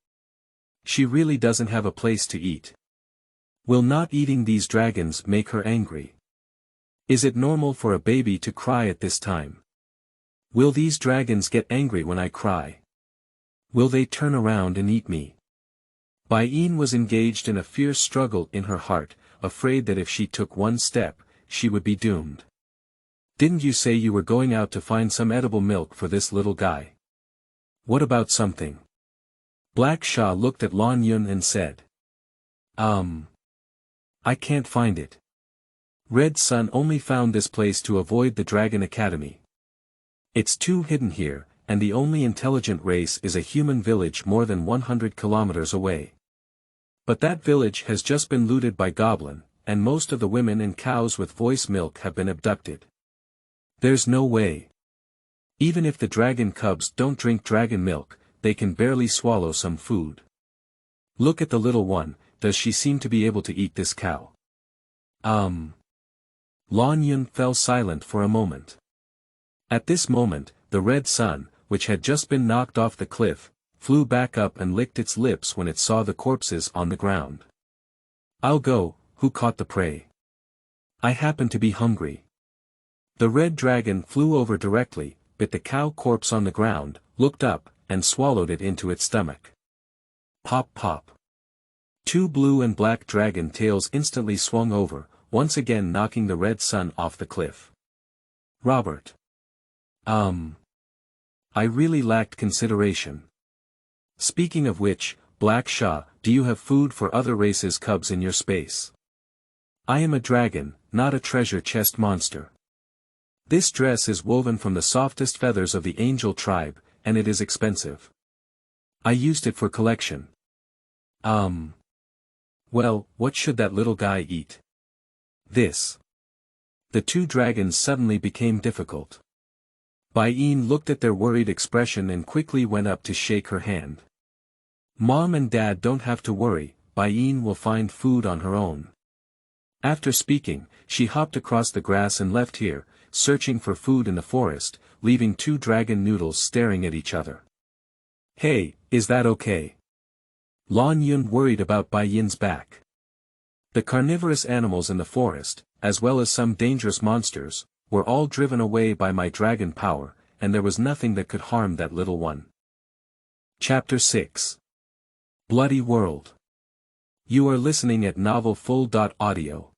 S1: She really doesn't have a place to eat. Will not eating these dragons make her angry? Is it normal for a baby to cry at this time? Will these dragons get angry when I cry? Will they turn around and eat me? Bai Yin was engaged in a fierce struggle in her heart, afraid that if she took one step, she would be doomed. Didn't you say you were going out to find some edible milk for this little guy? What about something? Black Sha looked at Lan Yun and said. I can't find it. Red Sun only found this place to avoid the Dragon Academy. It's too hidden here, and the only intelligent race is a human village more than 100 kilometers away. But that village has just been looted by Goblin, and most of the women and cows with voice milk have been abducted. There's no way. Even if the dragon cubs don't drink dragon milk, they can barely swallow some food. Look at the little one, does she seem to be able to eat this cow? Lon Yun fell silent for a moment. At this moment, the red sun, which had just been knocked off the cliff, flew back up and licked its lips when it saw the corpses on the ground. I'll go, who caught the prey? I happen to be hungry. The red dragon flew over directly, bit the cow corpse on the ground, looked up, and swallowed it into its stomach. Pop pop. Two blue and black dragon tails instantly swung over, once again knocking the red sun off the cliff. Robert. I really lacked consideration. Speaking of which, Black Shah, do you have food for other races' cubs in your space? I am a dragon, not a treasure chest monster. This dress is woven from the softest feathers of the angel tribe, and it is expensive. I used it for collection. Well, what should that little guy eat? This. The two dragons suddenly became difficult. Bai Yin looked at their worried expression and quickly went up to shake her hand. Mom and Dad don't have to worry, Bai Yin will find food on her own. After speaking, she hopped across the grass and left here, searching for food in the forest, leaving two dragon noodles staring at each other. Hey, is that okay? Lon Yun worried about Bai Yin's back. The carnivorous animals in the forest, as well as some dangerous monsters, were all driven away by my dragon power, and there was nothing that could harm that little one. Chapter 6. Bloody World. You are listening at novelfull.audio.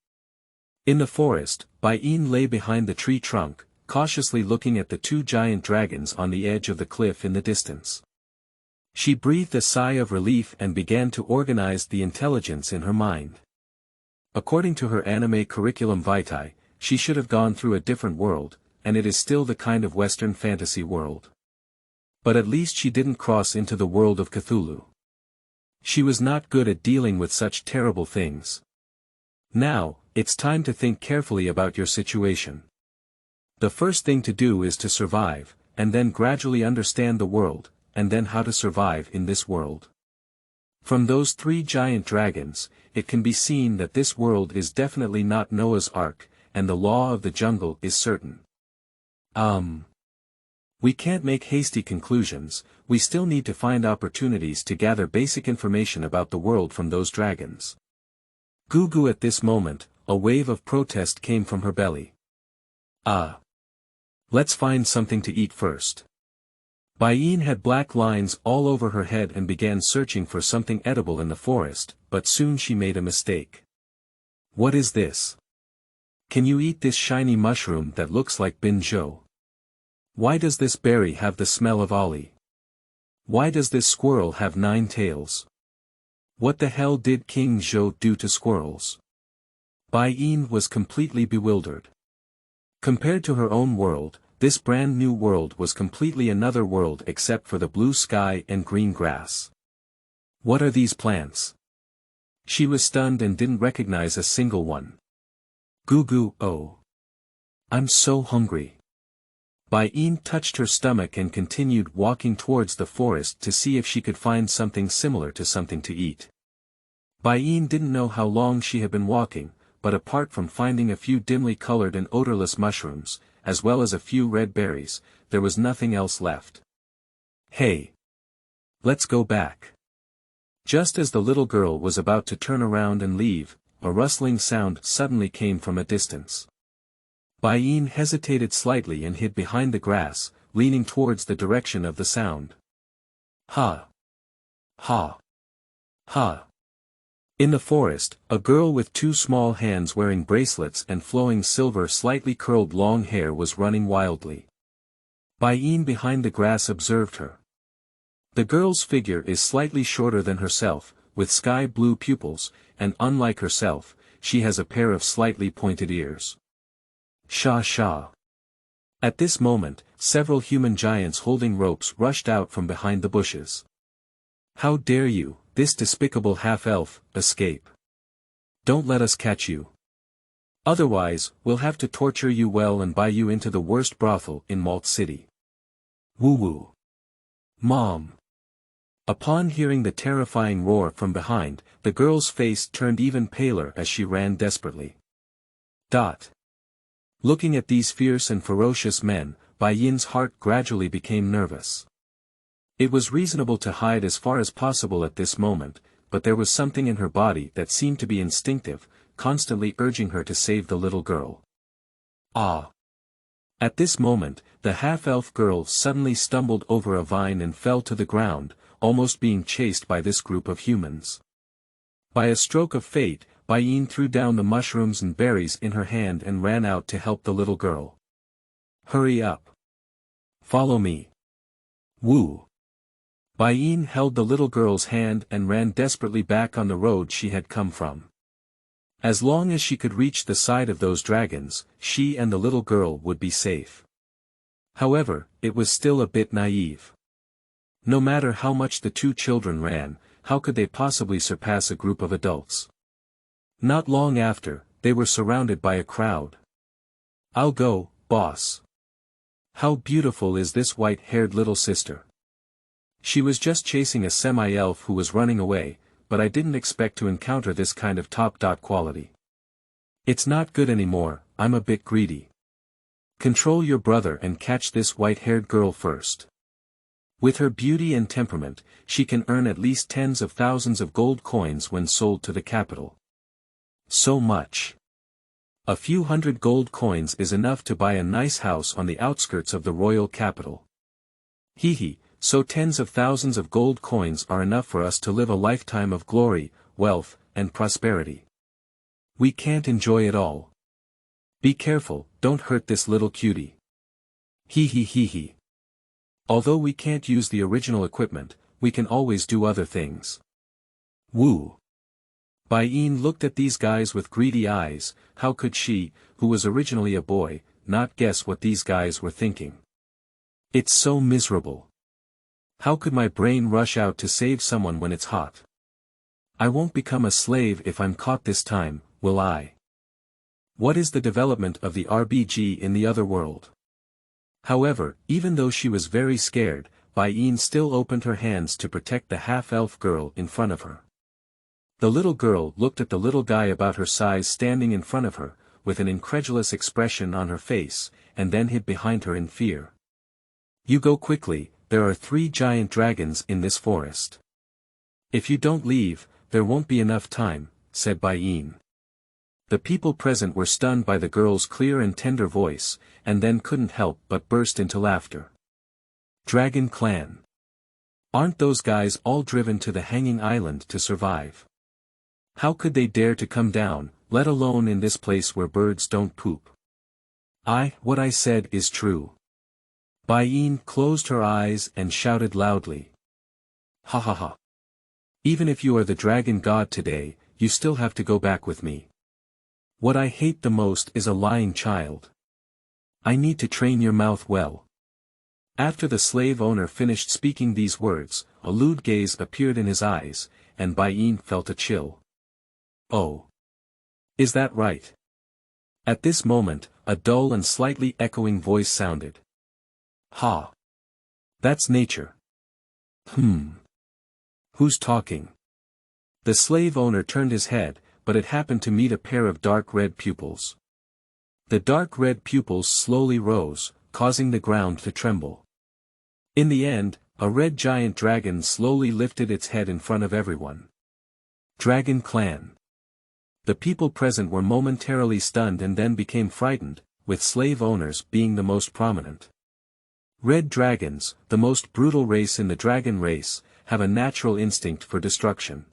S1: In the forest, Bai Yin lay behind the tree trunk, cautiously looking at the two giant dragons on the edge of the cliff in the distance. She breathed a sigh of relief and began to organize the intelligence in her mind. According to her anime curriculum vitae, she should have gone through a different world, and it is still the kind of Western fantasy world. But at least she didn't cross into the world of Cthulhu. She was not good at dealing with such terrible things. Now, it's time to think carefully about your situation. The first thing to do is to survive, and then gradually understand the world, and then how to survive in this world. From those three giant dragons, it can be seen that this world is definitely not Noah's Ark, and the law of the jungle is certain. We can't make hasty conclusions, we still need to find opportunities to gather basic information about the world from those dragons. Gugu at this moment, a wave of protest came from her belly. Let's find something to eat first. Bai Yin had black lines all over her head and began searching for something edible in the forest, but soon she made a mistake. What is this? Can you eat this shiny mushroom that looks like binjo? Why does this berry have the smell of ollie? Why does this squirrel have 9 tails? What the hell did King Zhou do to squirrels? Bai Yin was completely bewildered. Compared to her own world, this brand new world was completely another world except for the blue sky and green grass. What are these plants? She was stunned and didn't recognize a single one. Gugu, oh. I'm so hungry. Bai Yin touched her stomach and continued walking towards the forest to see if she could find something similar to something to eat. Bai Yin didn't know how long she had been walking, but apart from finding a few dimly colored and odorless mushrooms, as well as a few red berries, there was nothing else left. Hey! Let's go back. Just as the little girl was about to turn around and leave, a rustling sound suddenly came from a distance. Bai Yin hesitated slightly and hid behind the grass, leaning towards the direction of the sound. Ha! Ha! Ha! In the forest, a girl with 2 small hands wearing bracelets and flowing silver slightly curled long hair was running wildly. Bai Yin behind the grass observed her. The girl's figure is slightly shorter than herself, with sky blue pupils, and unlike herself, she has a pair of slightly pointed ears. Sha sha. At this moment, several human giants holding ropes rushed out from behind the bushes. How dare you, this despicable half-elf, escape. Don't let us catch you. Otherwise, we'll have to torture you well and buy you into the worst brothel in Malt City. Woo-woo. Mom. Upon hearing the terrifying roar from behind, the girl's face turned even paler as she ran desperately. Looking at these fierce and ferocious men, Bai Yin's heart gradually became nervous. It was reasonable to hide as far as possible at this moment, but there was something in her body that seemed to be instinctive, constantly urging her to save the little girl. Ah! At this moment, the half-elf girl suddenly stumbled over a vine and fell to the ground, almost being chased by this group of humans. By a stroke of fate, Bai Yin threw down the mushrooms and berries in her hand and ran out to help the little girl. Hurry up. Follow me. Woo. Bai Yin held the little girl's hand and ran desperately back on the road she had come from. As long as she could reach the side of those dragons, she and the little girl would be safe. However, it was still a bit naive. No matter how much the two children ran, how could they possibly surpass a group of adults? Not long after, they were surrounded by a crowd. I'll go, boss. How beautiful is this white-haired little sister? She was just chasing a semi-elf who was running away, but I didn't expect to encounter this kind of top-dot quality. It's not good anymore, I'm a bit greedy. Control your brother and catch this white-haired girl first. With her beauty and temperament, she can earn at least tens of thousands of gold coins when sold to the capital. So much. A few hundred gold coins is enough to buy a nice house on the outskirts of the royal capital. Hee. So tens of thousands of gold coins are enough for us to live a lifetime of glory, wealth, and prosperity. We can't enjoy it all. Be careful, don't hurt this little cutie. Hee. Although we can't use the original equipment, we can always do other things. Woo. Bai Yin looked at these guys with greedy eyes. How could she, who was originally a boy, not guess what these guys were thinking? It's so miserable. How could my brain rush out to save someone when it's hot? I won't become a slave if I'm caught this time, will I? What is the development of the RBG in the other world? However, even though she was very scared, Bai Yin still opened her hands to protect the half-elf girl in front of her. The little girl looked at the little guy about her size standing in front of her, with an incredulous expression on her face, and then hid behind her in fear. You go quickly. There are 3 giant dragons in this forest. If you don't leave, there won't be enough time, said Bai Yin. The people present were stunned by the girl's clear and tender voice, and then couldn't help but burst into laughter. Dragon Clan. Aren't those guys all driven to the hanging island to survive? How could they dare to come down, let alone in this place where birds don't poop? What I said is true. Bai Yin closed her eyes and shouted loudly. Ha. Even if you are the dragon god today, you still have to go back with me. What I hate the most is a lying child. I need to train your mouth well. After the slave owner finished speaking these words, a lewd gaze appeared in his eyes, and Bai Yin felt a chill. Oh. Is that right? At this moment, a dull and slightly echoing voice sounded. Ha. That's nature. Who's talking? The slave owner turned his head, but it happened to meet a pair of dark red pupils. The dark red pupils slowly rose, causing the ground to tremble. In the end, a red giant dragon slowly lifted its head in front of everyone. Dragon Clan. The people present were momentarily stunned and then became frightened, with slave owners being the most prominent. Red dragons, the most brutal race in the dragon race, have a natural instinct for destruction.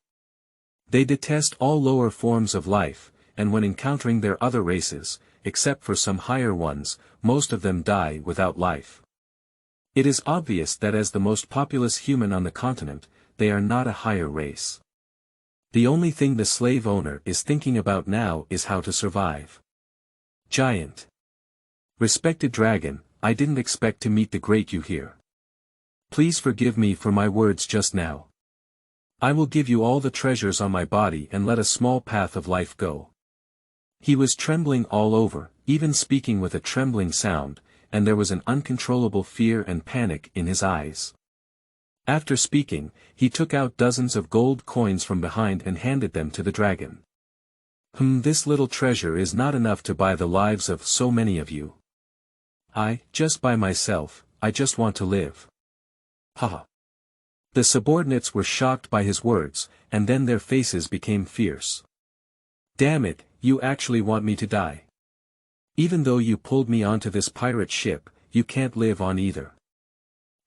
S1: They detest all lower forms of life, and when encountering their other races, except for some higher ones, most of them die without life. It is obvious that as the most populous human on the continent, they are not a higher race. The only thing the slave owner is thinking about now is how to survive. Giant. Respected dragon, I didn't expect to meet the great you here. Please forgive me for my words just now. I will give you all the treasures on my body and let a small path of life go. He was trembling all over, even speaking with a trembling sound, and there was an uncontrollable fear and panic in his eyes. After speaking, he took out dozens of gold coins from behind and handed them to the dragon. This little treasure is not enough to buy the lives of so many of you. Just by myself, I just want to live. Haha. The subordinates were shocked by his words, and then their faces became fierce. Damn it, you actually want me to die. Even though you pulled me onto this pirate ship, you can't live on either.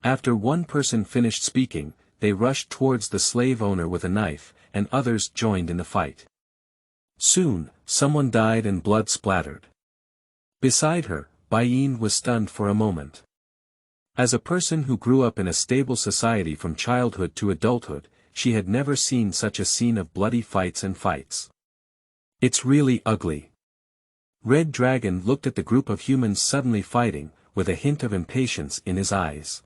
S1: After one person finished speaking, they rushed towards the slave owner with a knife, and others joined in the fight. Soon, someone died and blood splattered. Beside her, Bai Yin was stunned for a moment. As a person who grew up in a stable society from childhood to adulthood, she had never seen such a scene of bloody fights and fights. It's really ugly. Red Dragon looked at the group of humans suddenly fighting, with a hint of impatience in his eyes.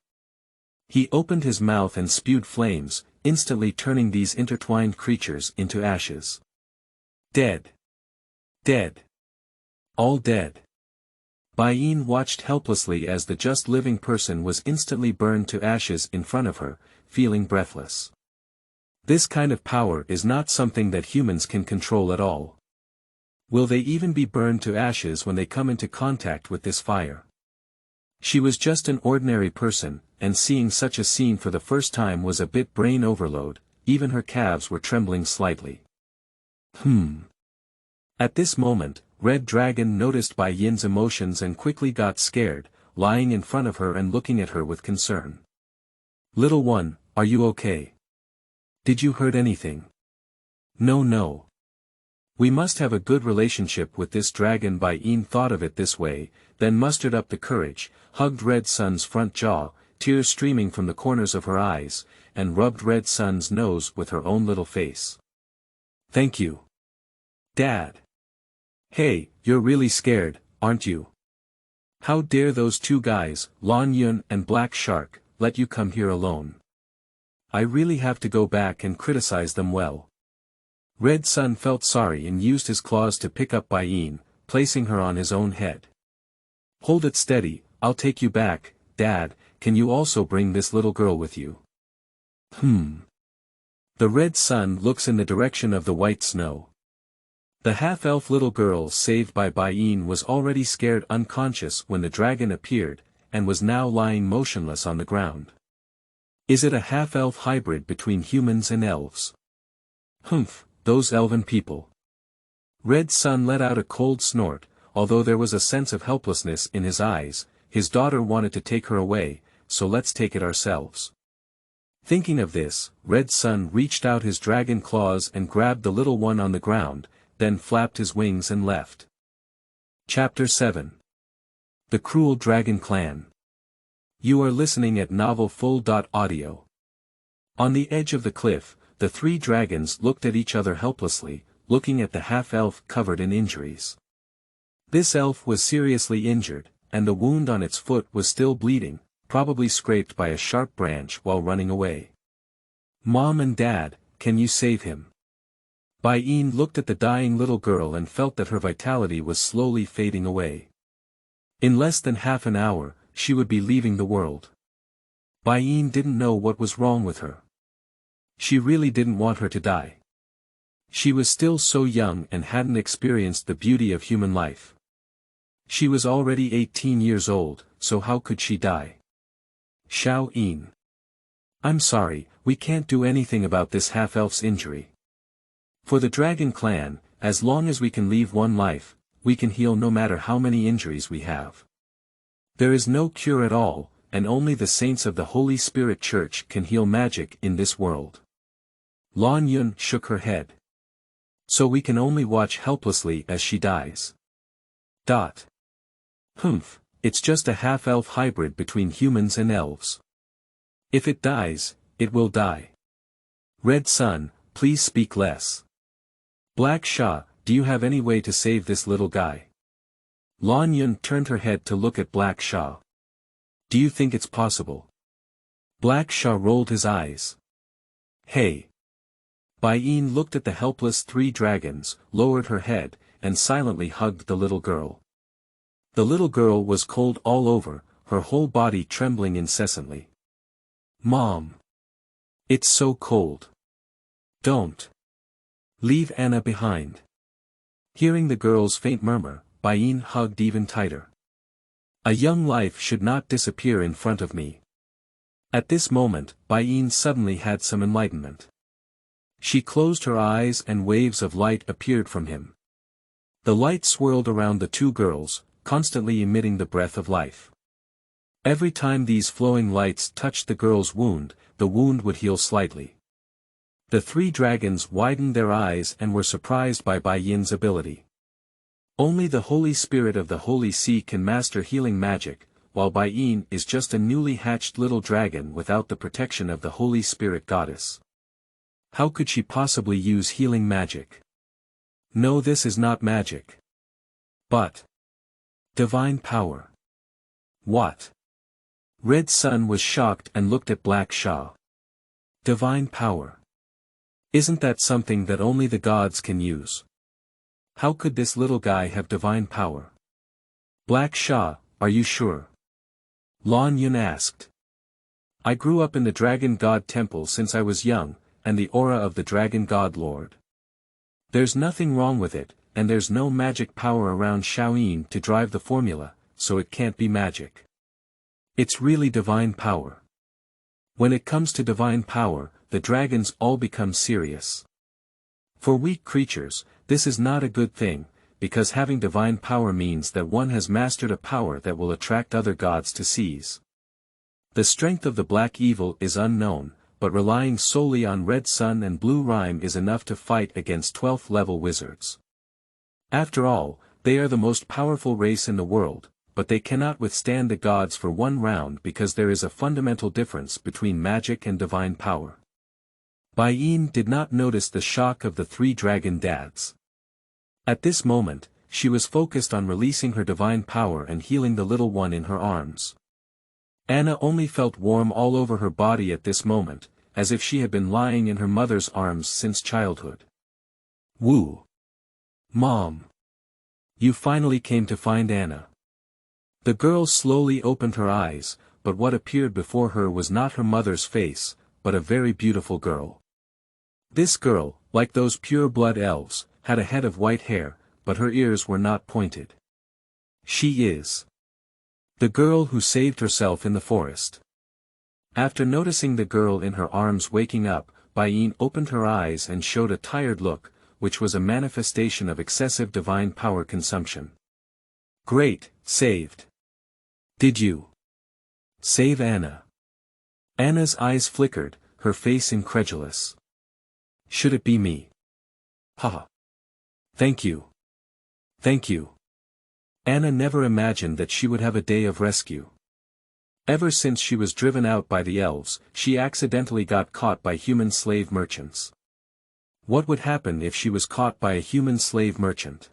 S1: He opened his mouth and spewed flames, instantly turning these intertwined creatures into ashes. Dead. Dead. All dead. Bai Yin watched helplessly as the just living person was instantly burned to ashes in front of her, feeling breathless. This kind of power is not something that humans can control at all. Will they even be burned to ashes when they come into contact with this fire? She was just an ordinary person, and seeing such a scene for the first time was a bit brain overload, even her calves were trembling slightly. At this moment, Red Dragon noticed Bai Yin's emotions and quickly got scared, lying in front of her and looking at her with concern. Little one, are you okay? Did you hurt anything? No. We must have a good relationship with this dragon. Bai Yin thought of it this way, then mustered up the courage, hugged Red Sun's front jaw, tears streaming from the corners of her eyes, and rubbed Red Sun's nose with her own little face. Thank you. Dad. Hey, you're really scared, aren't you? How dare those two guys, Lon Yun and Black Shark, let you come here alone? I really have to go back and criticize them well. Red Sun felt sorry and used his claws to pick up Bai Yin, placing her on his own head. Hold it steady, I'll take you back, Dad. Can you also bring this little girl with you? The Red Sun looks in the direction of the white snow. The half-elf little girl saved by Bai Yin was already scared unconscious when the dragon appeared, and was now lying motionless on the ground. Is it a half-elf hybrid between humans and elves? Those elven people. Red Sun let out a cold snort, although there was a sense of helplessness in his eyes. His daughter wanted to take her away, so let's take it ourselves. Thinking of this, Red Sun reached out his dragon claws and grabbed the little one on the ground, then flapped his wings and left. Chapter 7. The Cruel Dragon Clan. You are listening at novelfull.audio. On the edge of the cliff, the three dragons looked at each other helplessly, looking at the half-elf covered in injuries. This elf was seriously injured, and the wound on its foot was still bleeding, probably scraped by a sharp branch while running away. Mom and Dad, can you save him? Bai Yin looked at the dying little girl and felt that her vitality was slowly fading away. In less than half an hour, she would be leaving the world. Bai Yin didn't know what was wrong with her. She really didn't want her to die. She was still so young and hadn't experienced the beauty of human life. She was already 18 years old, so how could she die? Xiao Yin. I'm sorry, we can't do anything about this half-elf's injury. For the Dragon Clan, as long as we can leave one life, we can heal no matter how many injuries we have. There is no cure at all, and only the saints of the Holy Spirit Church can heal magic in this world. Lon Yun shook her head. So we can only watch helplessly as she dies. It's just a half-elf hybrid between humans and elves. If it dies, it will die. Red Sun, please speak less. Black Sha, do you have any way to save this little guy? Lon Yun turned her head to look at Black Sha. Do you think it's possible? Black Sha rolled his eyes. Hey. Bai Yin looked at the helpless three dragons, lowered her head, and silently hugged the little girl. The little girl was cold all over, her whole body trembling incessantly. Mom! It's so cold. Don't leave Anna behind. Hearing the girl's faint murmur, Bai Yin hugged even tighter. A young life should not disappear in front of me. At this moment, Bai Yin suddenly had some enlightenment. She closed her eyes and waves of light appeared from him. The light swirled around the two girls, constantly emitting the breath of life. Every time these flowing lights touched the girl's wound, the wound would heal slightly. The three dragons widened their eyes and were surprised by Bai Yin's ability. Only the Holy Spirit of the Holy Sea can master healing magic, while Bai Yin is just a newly hatched little dragon without the protection of the Holy Spirit goddess. How could she possibly use healing magic? No, this is not magic. But divine power. What? Red Sun was shocked and looked at Black Sha. Divine power. Isn't that something that only the gods can use? How could this little guy have divine power? Black Sha, are you sure? Lan Yun asked. I grew up in the Dragon God Temple since I was young, and the aura of the Dragon God Lord. There's nothing wrong with it, and there's no magic power around Shaoyin to drive the formula, so it can't be magic. It's really divine power. When it comes to divine power, the dragons all become serious. For weak creatures, this is not a good thing, because having divine power means that one has mastered a power that will attract other gods to seize. The strength of the black evil is unknown, but relying solely on Red Sun and Blue Rime is enough to fight against 12th level wizards. After all, they are the most powerful race in the world, but they cannot withstand the gods for one round because there is a fundamental difference between magic and divine power. Bai Yin did not notice the shock of the three dragon dads. At this moment, she was focused on releasing her divine power and healing the little one in her arms. Anna only felt warm all over her body at this moment, as if she had been lying in her mother's arms since childhood. Woo! Mom! You finally came to find Anna. The girl slowly opened her eyes, but what appeared before her was not her mother's face, but a very beautiful girl. This girl, like those pure-blood elves, had a head of white hair, but her ears were not pointed. She is the girl who saved herself in the forest. After noticing the girl in her arms waking up, Bai Yin opened her eyes and showed a tired look, which was a manifestation of excessive divine power consumption. Great, saved. Did you save Anna? Anna's eyes flickered, her face incredulous. Should it be me? Haha. Thank you. Thank you. Anna never imagined that she would have a day of rescue. Ever since she was driven out by the elves, she accidentally got caught by human slave merchants. What would happen if she was caught by a human slave merchant?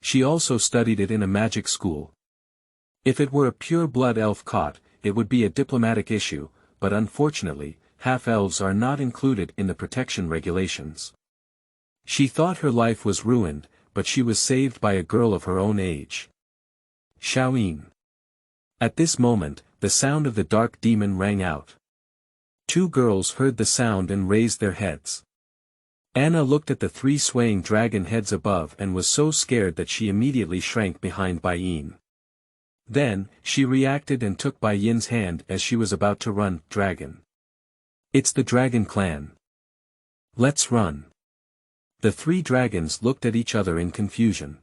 S1: She also studied it in a magic school. If it were a pure-blood elf caught, it would be a diplomatic issue, but unfortunately, half-elves are not included in the protection regulations. She thought her life was ruined, but she was saved by a girl of her own age. Shaoyin. At this moment, the sound of the dark demon rang out. Two girls heard the sound and raised their heads. Anna looked at the three swaying dragon heads above and was so scared that she immediately shrank behind Bai Yin. Then, she reacted and took Bai Yin's hand as she was about to run. Dragon. It's the Dragon Clan. Let's run. The three dragons looked at each other in confusion.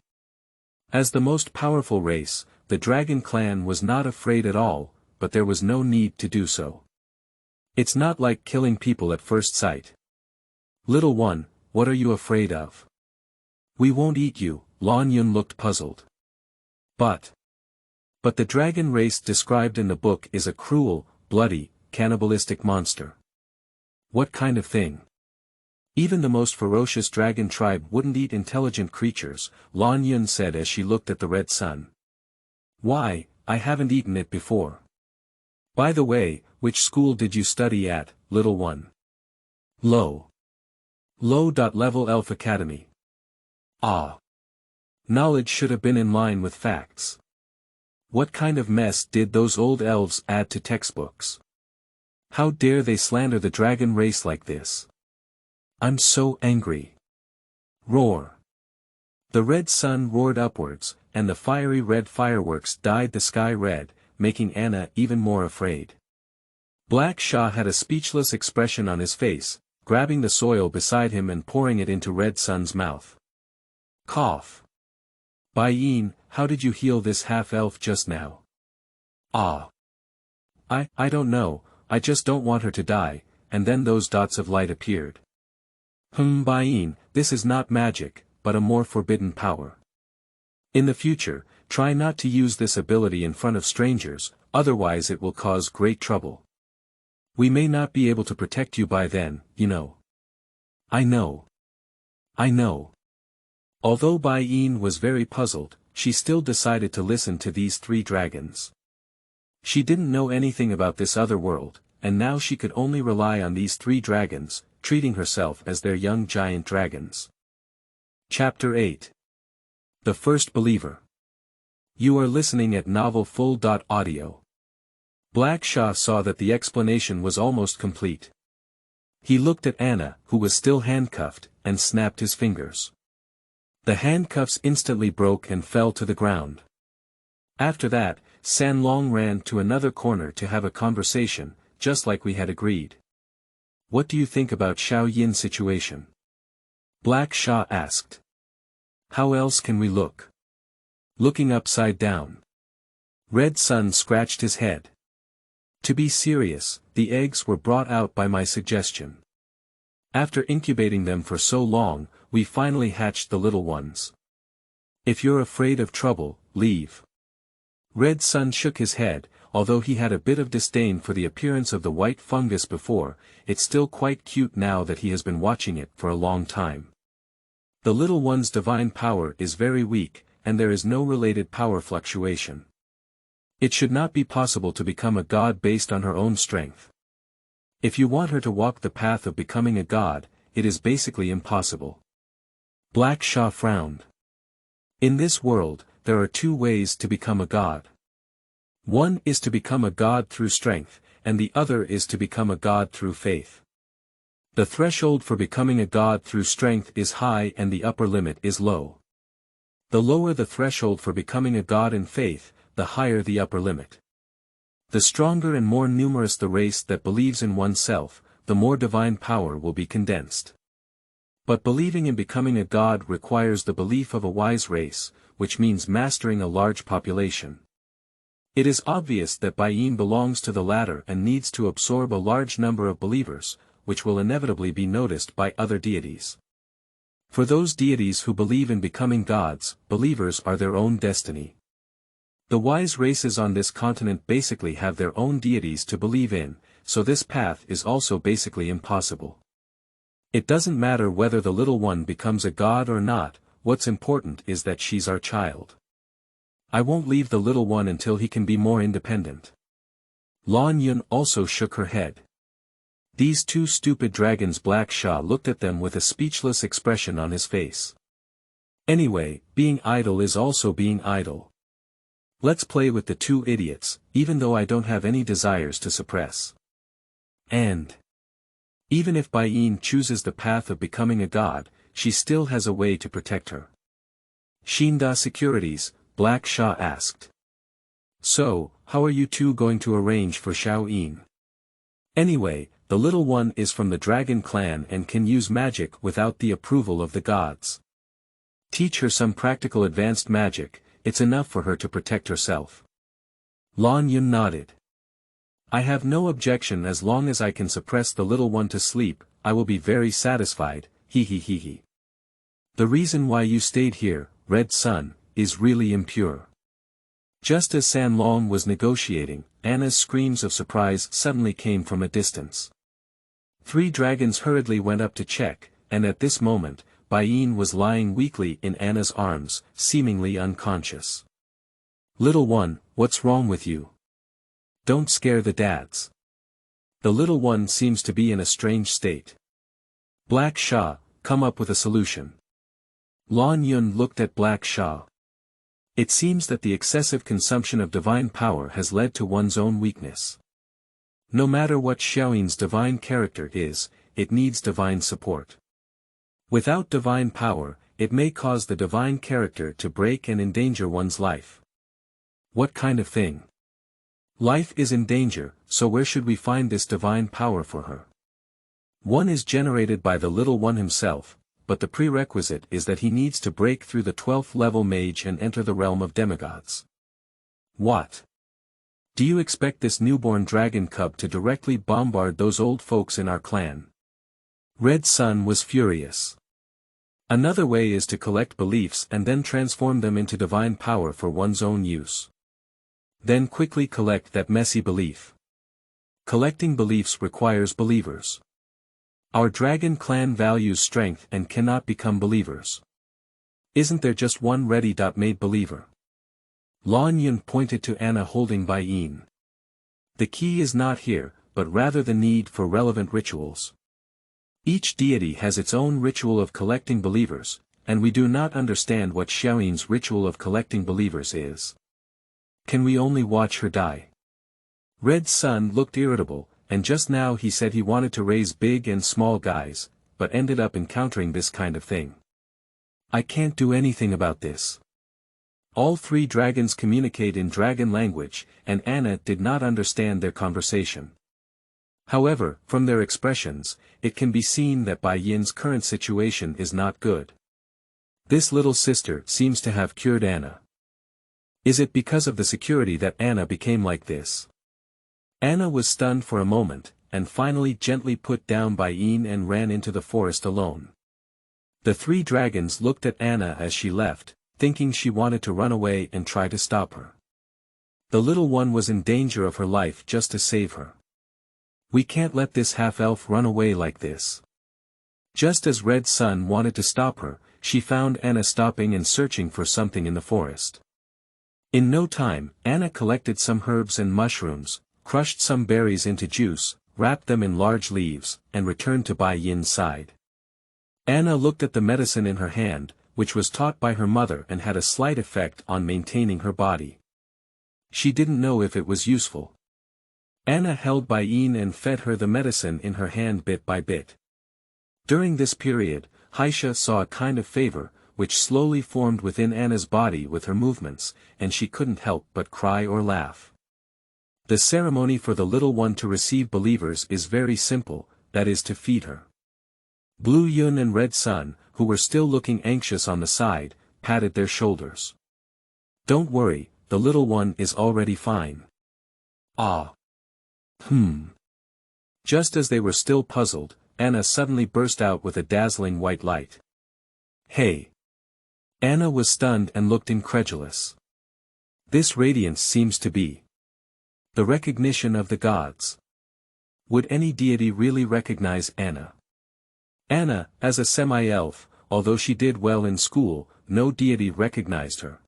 S1: As the most powerful race, the Dragon Clan was not afraid at all, but there was no need to do so. It's not like killing people at first sight. Little one, what are you afraid of? We won't eat you, Lan Yun looked puzzled. But the dragon race described in the book is a cruel, bloody, cannibalistic monster. What kind of thing? Even the most ferocious dragon tribe wouldn't eat intelligent creatures, Lan Yun said as she looked at the red sun. Why, I haven't eaten it before. By the way, which school did you study at, little one? Low. Low.Level Elf Academy. Ah. Knowledge should have been in line with facts. What kind of mess did those old elves add to textbooks? How dare they slander the dragon race like this? I'm so angry. Roar. The red sun roared upwards, and the fiery red fireworks dyed the sky red, making Anna even more afraid. Black Shah had a speechless expression on his face, grabbing the soil beside him and pouring it into Red Sun's mouth. Cough. Bai Yin, how did you heal this half-elf just now? Ah. I don't know, I just don't want her to die, and then those dots of light appeared. Bai Yin, this is not magic, but a more forbidden power. In the future, try not to use this ability in front of strangers, otherwise it will cause great trouble. We may not be able to protect you by then, you know. I know. Although Bai Yin was very puzzled, she still decided to listen to these three dragons. She didn't know anything about this other world, and now she could only rely on these three dragons, treating herself as their young giant dragons. Chapter 8. The First Believer. You are listening at novelfull.audio. Black Shah saw that the explanation was almost complete. He looked at Anna, who was still handcuffed, and snapped his fingers. The handcuffs instantly broke and fell to the ground. After that, Sanlong ran to another corner to have a conversation, just like we had agreed. What do you think about Xiao Yin's situation? Black Shah asked. How else can we look? Looking upside down. Red Sun scratched his head. To be serious, the eggs were brought out by my suggestion. After incubating them for so long, we finally hatched the little ones. If you're afraid of trouble, leave. Red Sun shook his head, although he had a bit of disdain for the appearance of the white fungus before, it's still quite cute now that he has been watching it for a long time. The little one's divine power is very weak, and there is no related power fluctuation. It should not be possible to become a god based on her own strength. If you want her to walk the path of becoming a god, it is basically impossible. Black Shah frowned. In this world, there are two ways to become a god. One is to become a god through strength, and the other is to become a god through faith. The threshold for becoming a god through strength is high and the upper limit is low. The lower the threshold for becoming a god in faith, the higher the upper limit. The stronger and more numerous the race that believes in oneself, the more divine power will be condensed. But believing in becoming a god requires the belief of a wise race, which means mastering a large population. It is obvious that Bai Yin belongs to the latter and needs to absorb a large number of believers, which will inevitably be noticed by other deities. For those deities who believe in becoming gods, believers are their own destiny. The wise races on this continent basically have their own deities to believe in, so this path is also basically impossible. It doesn't matter whether the little one becomes a god or not, what's important is that she's our child. I won't leave the little one until he can be more independent. Lan Yun also shook her head. These two stupid dragons. Black Shah looked at them with a speechless expression on his face. Anyway, being idle is also being idle. Let's play with the two idiots, even though I don't have any desires to suppress. And even if Bai Yin chooses the path of becoming a god, she still has a way to protect her. Shinda Securities, Black Shah asked. So, how are you two going to arrange for Xiao Yin? Anyway, the little one is from the dragon clan and can use magic without the approval of the gods. Teach her some practical advanced magic, it's enough for her to protect herself. Lan Yun nodded. I have no objection as long as I can suppress the little one to sleep, I will be very satisfied, he. The reason why you stayed here, Red Sun, is really impure. Just as Sanlong was negotiating, Anna's screams of surprise suddenly came from a distance. Three dragons hurriedly went up to check, and at this moment, Bai Yin was lying weakly in Anna's arms, seemingly unconscious. Little one, what's wrong with you? Don't scare the dads. The little one seems to be in a strange state. Black Shah, come up with a solution. Lan Yun looked at Black Shah. It seems that the excessive consumption of divine power has led to one's own weakness. No matter what Xiaoyin's divine character is, it needs divine support. Without divine power, it may cause the divine character to break and endanger one's life. What kind of thing? Life is in danger, so where should we find this divine power for her? One is generated by the little one himself, but the prerequisite is that he needs to break through the 12th level mage and enter the realm of demigods. What? Do you expect this newborn dragon cub to directly bombard those old folks in our clan? Red Sun was furious. Another way is to collect beliefs and then transform them into divine power for one's own use. Then quickly collect that messy belief. Collecting beliefs requires believers. Our dragon clan values strength and cannot become believers. Isn't there just one ready-made believer? Lan Yun pointed to Anna holding Bai Yin. The key is not here, but rather the need for relevant rituals. Each deity has its own ritual of collecting believers, and we do not understand what Xiaoyin's ritual of collecting believers is. Can we only watch her die? Red Sun looked irritable, and just now he said he wanted to raise big and small guys, but ended up encountering this kind of thing. I can't do anything about this. All three dragons communicate in dragon language, and Anna did not understand their conversation. However, from their expressions, it can be seen that Bai Yin's current situation is not good. This little sister seems to have cured Anna. Is it because of the security that Anna became like this? Anna was stunned for a moment, and finally gently put down Bai Yin and ran into the forest alone. The three dragons looked at Anna as she left, thinking she wanted to run away and try to stop her. The little one was in danger of her life just to save her. We can't let this half-elf run away like this. Just as Red Sun wanted to stop her, she found Anna stopping and searching for something in the forest. In no time, Anna collected some herbs and mushrooms, crushed some berries into juice, wrapped them in large leaves, and returned to Bai Yin's side. Anna looked at the medicine in her hand, which was taught by her mother and had a slight effect on maintaining her body. She didn't know if it was useful. Anna held Bai Yin and fed her the medicine in her hand bit by bit. During this period, Haisha saw a kind of favor, which slowly formed within Anna's body with her movements, and she couldn't help but cry or laugh. The ceremony for the little one to receive believers is very simple, that is to feed her. Blue Yun and Red Sun, who were still looking anxious on the side, patted their shoulders. Don't worry, the little one is already fine. Ah. Just as they were still puzzled, Anna suddenly burst out with a dazzling white light. Hey! Anna was stunned and looked incredulous. This radiance seems to be the recognition of the gods. Would any deity really recognize Anna? Anna, as a semi-elf, although she did well in school, no deity recognized her.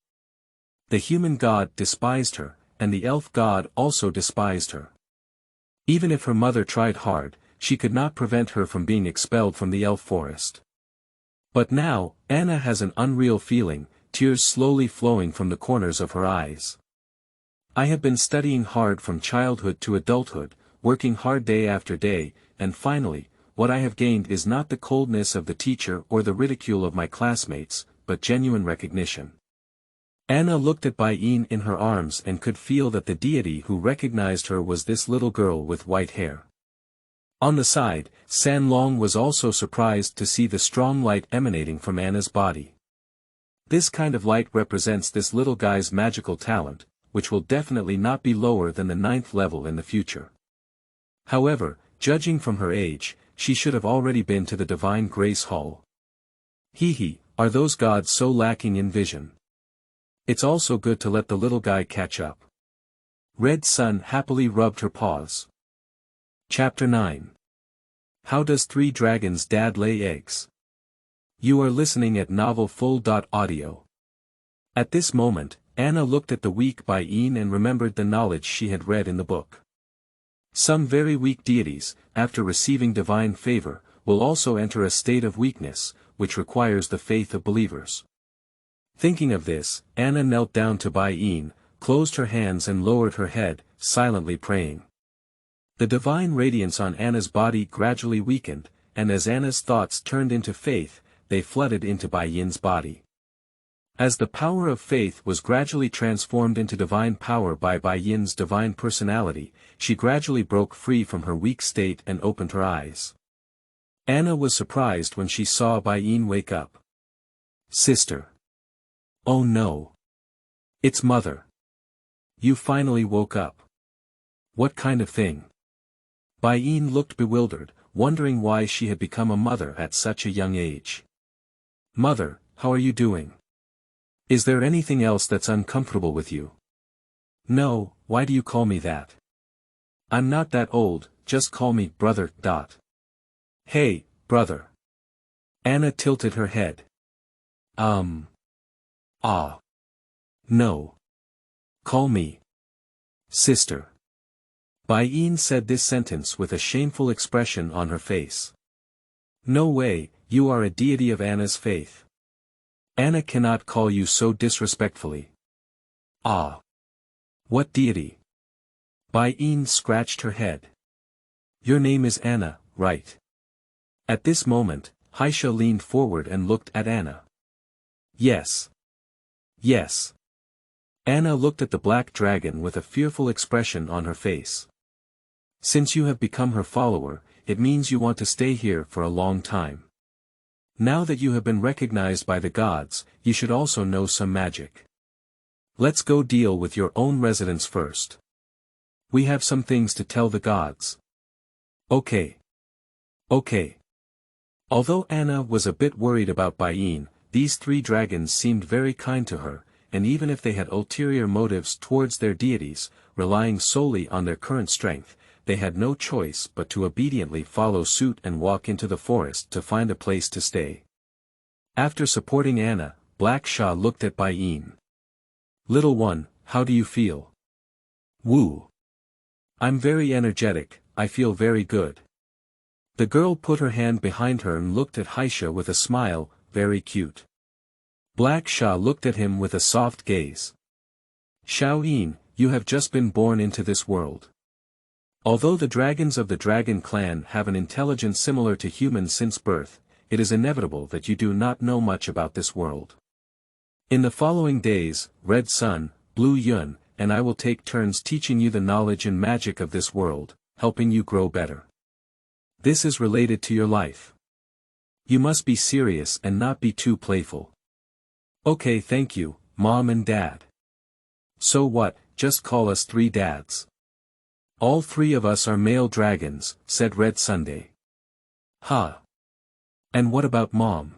S1: The human god despised her, and the elf god also despised her. Even if her mother tried hard, she could not prevent her from being expelled from the elf forest. But now, Anna has an unreal feeling, tears slowly flowing from the corners of her eyes. I have been studying hard from childhood to adulthood, working hard day after day, and finally, what I have gained is not the coldness of the teacher or the ridicule of my classmates, but genuine recognition. Anna looked at Bai Yin in her arms and could feel that the deity who recognized her was this little girl with white hair. On the side, San Long was also surprised to see the strong light emanating from Anna's body. This kind of light represents this little guy's magical talent, which will definitely not be lower than the 9th level in the future. However, judging from her age, she should have already been to the Divine Grace Hall. Are those gods so lacking in vision? It's also good to let the little guy catch up. Red Sun happily rubbed her paws. Chapter 9. How does 3 dragons' dad lay eggs? You are listening at novelfull.audio. At this moment, Anna looked at the weak Bai Yin and remembered the knowledge she had read in the book. Some very weak deities, after receiving divine favor, will also enter a state of weakness, which requires the faith of believers. Thinking of this, Anna knelt down to Bai Yin, closed her hands and lowered her head, silently praying. The divine radiance on Anna's body gradually weakened, and as Anna's thoughts turned into faith, they flooded into Bai Yin's body. As the power of faith was gradually transformed into divine power by Bai Yin's divine personality, she gradually broke free from her weak state and opened her eyes. Anna was surprised when she saw Bai Yin wake up. "Sister. Oh no. It's mother. You finally woke up. What kind of thing?" Bai Yin looked bewildered, wondering why she had become a mother at such a young age. "Mother, how are you doing? Is there anything else that's uncomfortable with you?" "No, why do you call me that? I'm not that old, just call me brother. Hey, brother." Anna tilted her head. No. Call me sister." Bai Yin said this sentence with a shameful expression on her face. "No way, you are a deity of Anna's faith. Anna cannot call you so disrespectfully." "Ah. What deity?" Bai Yin scratched her head. "Your name is Anna, right?" At this moment, Haisha leaned forward and looked at Anna. "Yes. Yes." Anna looked at the black dragon with a fearful expression on her face. "Since you have become her follower, it means you want to stay here for a long time. Now that you have been recognized by the gods, you should also know some magic. Let's go deal with your own residents first. We have some things to tell the gods." "Okay. Okay." Although Anna was a bit worried about Bai Yin, these three dragons seemed very kind to her, and even if they had ulterior motives towards their deities, relying solely on their current strength, they had no choice but to obediently follow suit and walk into the forest to find a place to stay. After supporting Anna, Black Sha looked at Bai Yin. "Little one, how do you feel?" "Woo. I'm very energetic, I feel very good." The girl put her hand behind her and looked at Haisha with a smile, very cute. Black Sha looked at him with a soft gaze. "Xiao Yin, you have just been born into this world. Although the dragons of the dragon clan have an intelligence similar to humans since birth, it is inevitable that you do not know much about this world. In the following days, Red Sun, Blue Yun, and I will take turns teaching you the knowledge and magic of this world, helping you grow better. This is related to your life. You must be serious and not be too playful." "Okay, thank you, Mom and Dad." "So what, just call us three dads." "All three of us are male dragons," said Red Sunday. "Huh. And what about Mom?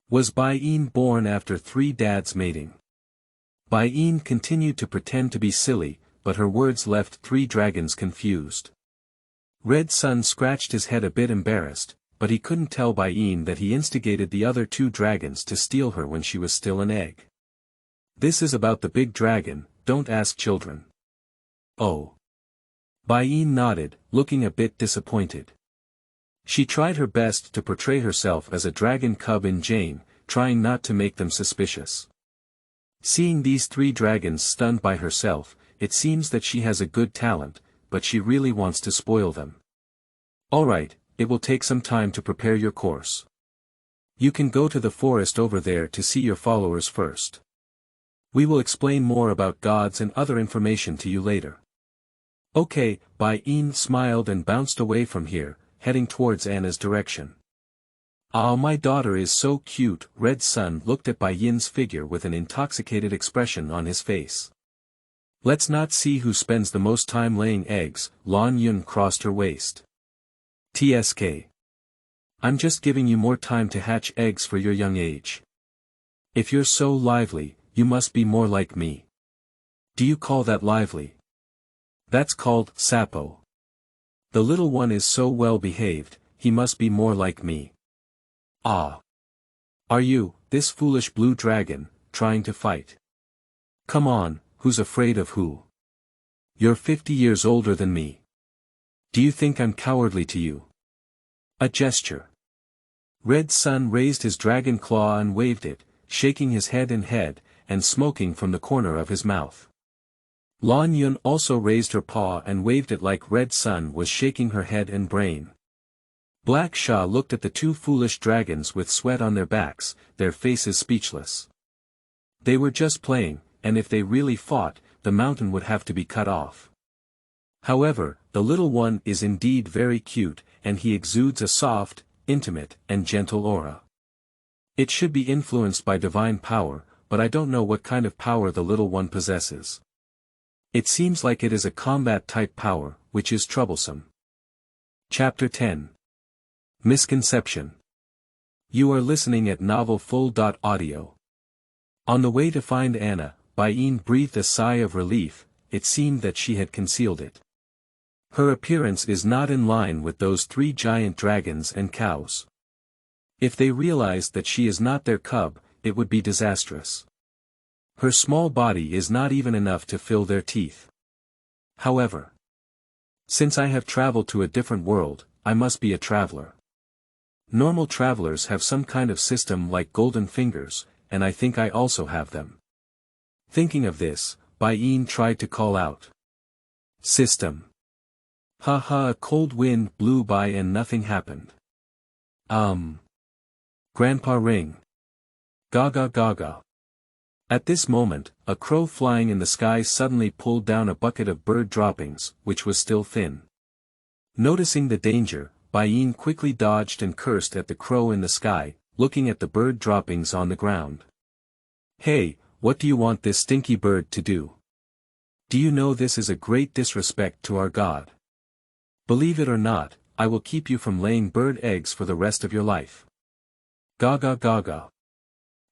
S1: Was Bai Yin born after three dads mating?" Bai Yin continued to pretend to be silly, but her words left three dragons confused. Red Sun scratched his head a bit embarrassed, but he couldn't tell Bai Yin that he instigated the other two dragons to steal her when she was still an egg. "This is about the big dragon, don't ask children." "Oh." Bai Yin nodded, looking a bit disappointed. She tried her best to portray herself as a dragon cub in Jane, trying not to make them suspicious. Seeing these three dragons stunned by herself, it seems that she has a good talent, but she really wants to spoil them. "Alright, it will take some time to prepare your course. You can go to the forest over there to see your followers first. We will explain more about gods and other information to you later." "Okay," Bai Yin smiled and bounced away from here, heading towards Anna's direction. "Ah, my daughter is so cute." Red Sun looked at Bai Yin's figure with an intoxicated expression on his face. "Let's not see who spends the most time laying eggs." Lan Yun crossed her waist. "TSK. I'm just giving you more time to hatch eggs for your young age. If you're so lively, you must be more like me." "Do you call that lively?" "That's called Sapo. The little one is so well behaved, he must be more like me." "Ah. Are you, this foolish blue dragon, trying to fight? Come on, who's afraid of who? You're 50 years older than me. Do you think I'm cowardly to you?" A gesture. Red Sun raised his dragon claw and waved it, shaking his head and smoking from the corner of his mouth. Lan Yun also raised her paw and waved it like Red Sun was shaking her head and brain. Black Sha looked at the two foolish dragons with sweat on their backs, their faces speechless. They were just playing, and if they really fought, the mountain would have to be cut off. However, the little one is indeed very cute, and he exudes a soft, intimate, and gentle aura. It should be influenced by divine power, but I don't know what kind of power the little one possesses. It seems like it is a combat-type power, which is troublesome. Chapter 10. Misconception. You are listening at novelfull.audio. On the way to find Anna, Bai Yin breathed a sigh of relief. It seemed that she had concealed it. Her appearance is not in line with those three giant dragons and cows. If they realized that she is not their cub, it would be disastrous. Her small body is not even enough to fill their teeth. However, since I have traveled to a different world, I must be a traveler. Normal travelers have some kind of system like golden fingers, and I think I also have them. Thinking of this, Bai Yin tried to call out. System. Ha ha, a cold wind blew by and nothing happened. Grandpa ring. Gaga gaga. At this moment, a crow flying in the sky suddenly pulled down a bucket of bird droppings, which was still thin. Noticing the danger, Bai Yin quickly dodged and cursed at the crow in the sky, looking at the bird droppings on the ground. Hey, what do you want this stinky bird to do? Do you know this is a great disrespect to our God? Believe it or not, I will keep you from laying bird eggs for the rest of your life. Gaga gaga.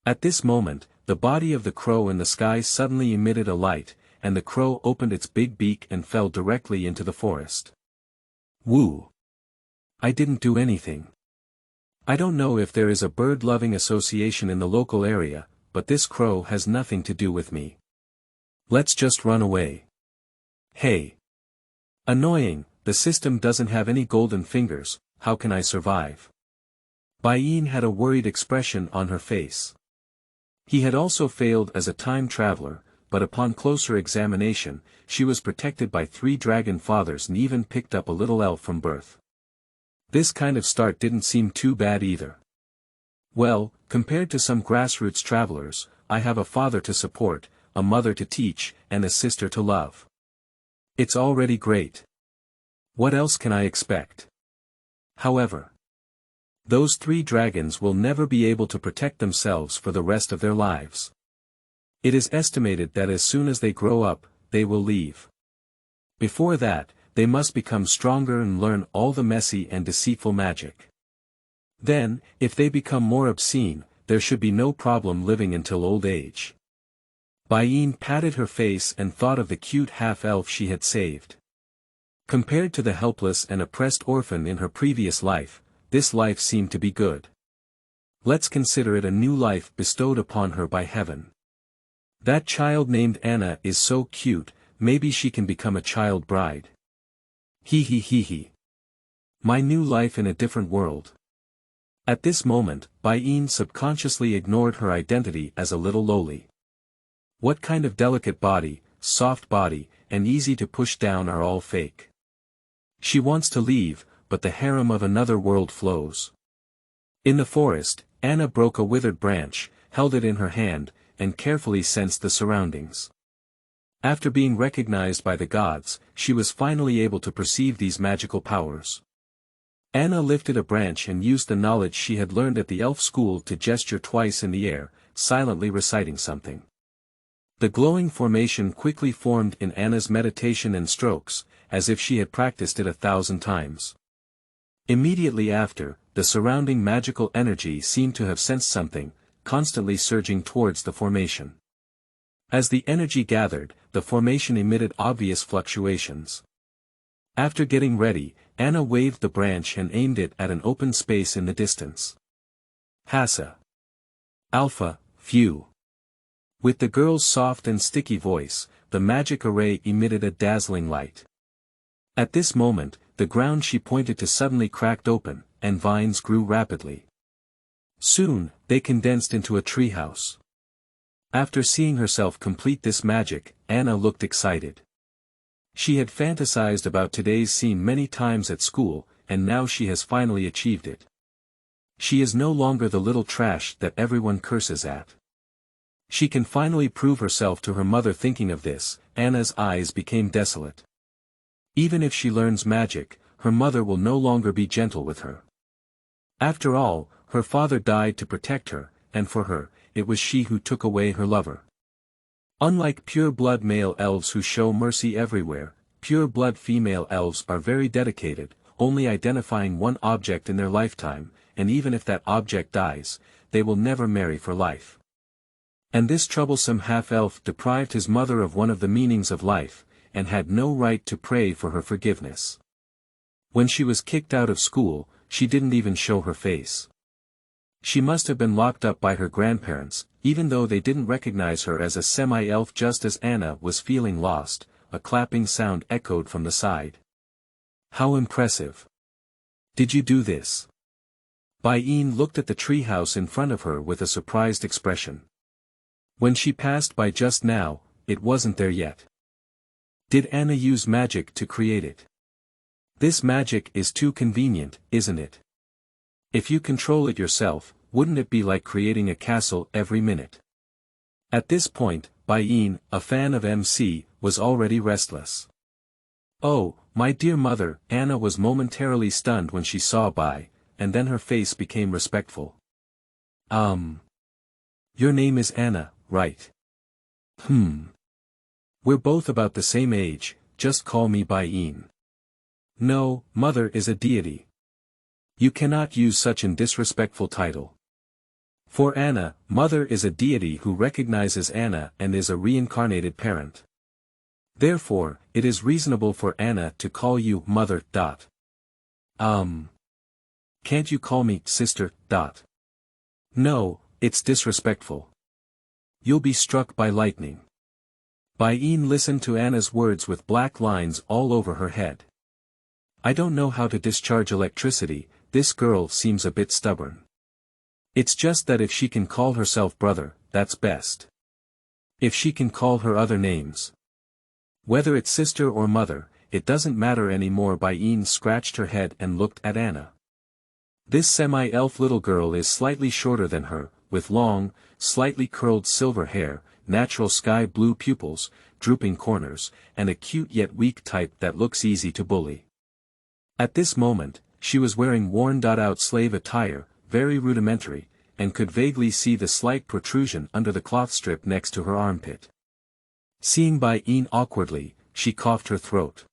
S1: At this moment, the body of the crow in the sky suddenly emitted a light, and the crow opened its big beak and fell directly into the forest. Woo! I didn't do anything. I don't know if there is a bird-loving association in the local area, but this crow has nothing to do with me. Let's just run away. Hey! Annoying, the system doesn't have any golden fingers, how can I survive? Bai Yin had a worried expression on her face. He had also failed as a time traveler, but upon closer examination, she was protected by 3 dragon fathers and even picked up a little elf from birth. This kind of start didn't seem too bad either. Well, compared to some grassroots travelers, I have a father to support, a mother to teach, and a sister to love. It's already great. What else can I expect? However, those 3 dragons will never be able to protect themselves for the rest of their lives. It is estimated that as soon as they grow up, they will leave. Before that, they must become stronger and learn all the messy and deceitful magic. Then, if they become more obscene, there should be no problem living until old age. Bai Yin patted her face and thought of the cute half-elf she had saved. Compared to the helpless and oppressed orphan in her previous life, this life seemed to be good. Let's consider it a new life bestowed upon her by heaven. That child named Anna is so cute, maybe she can become a child bride. Hee hee hee hee. My new life in a different world. At this moment, Bai Yin subconsciously ignored her identity as a little Loli. What kind of delicate body, soft body, and easy to push down are all fake. She wants to leave, but the harem of another world flows. In the forest, Anna broke a withered branch, held it in her hand, and carefully sensed the surroundings. After being recognized by the gods, she was finally able to perceive these magical powers. Anna lifted a branch and used the knowledge she had learned at the elf school to gesture twice in the air, silently reciting something. The glowing formation quickly formed in Anna's meditation and strokes, as if she had practiced it 1,000 times. Immediately after, the surrounding magical energy seemed to have sensed something, constantly surging towards the formation. As the energy gathered, the formation emitted obvious fluctuations. After getting ready, Anna waved the branch and aimed it at an open space in the distance. Hassa. Alpha, Phew. With the girl's soft and sticky voice, the magic array emitted a dazzling light. At this moment, the ground she pointed to suddenly cracked open, and vines grew rapidly. Soon, they condensed into a treehouse. After seeing herself complete this magic, Anna looked excited. She had fantasized about today's scene many times at school, and now she has finally achieved it. She is no longer the little trash that everyone curses at. She can finally prove herself to her mother. Thinking of this, Anna's eyes became desolate. Even if she learns magic, her mother will no longer be gentle with her. After all, her father died to protect her, and for her, it was she who took away her lover. Unlike pure-blood male elves who show mercy everywhere, pure-blood female elves are very dedicated, only identifying one object in their lifetime, and even if that object dies, they will never marry for life. And this troublesome half-elf deprived his mother of one of the meanings of life, and had no right to pray for her forgiveness. When she was kicked out of school, she didn't even show her face. She must have been locked up by her grandparents, even though they didn't recognize her as a semi-elf. Just as Anna was feeling lost, a clapping sound echoed from the side. How impressive! Did you do this? Bai Yin looked at the treehouse in front of her with a surprised expression. When she passed by just now, it wasn't there yet. Did Anna use magic to create it? This magic is too convenient, isn't it? If you control it yourself, wouldn't it be like creating a castle every minute? At this point, Bai Yin, a fan of MC, was already restless. Oh, my dear mother, Anna was momentarily stunned when she saw Bai, and then her face became respectful. Your name is Anna, right? We're both about the same age, just call me Bai Yin. No, mother is a deity. You cannot use such an disrespectful title. For Anna, mother is a deity who recognizes Anna and is a reincarnated parent. Therefore, it is reasonable for Anna to call you mother. Can't you call me sister? No, it's disrespectful. You'll be struck by lightning. Bai Yin listened to Anna's words with black lines all over her head. I don't know how to discharge electricity, this girl seems a bit stubborn. It's just that if she can call herself brother, that's best. If she can call her other names. Whether it's sister or mother, it doesn't matter anymore. Bai Yin scratched her head and looked at Anna. This semi-elf little girl is slightly shorter than her, with long, slightly curled silver hair, natural sky blue pupils, drooping corners, and a cute yet weak type that looks easy to bully. At this moment, she was wearing worn-out slave attire, very rudimentary, and could vaguely see the slight protrusion under the cloth strip next to her armpit. Seeing Bai Yin awkwardly, she coughed her throat.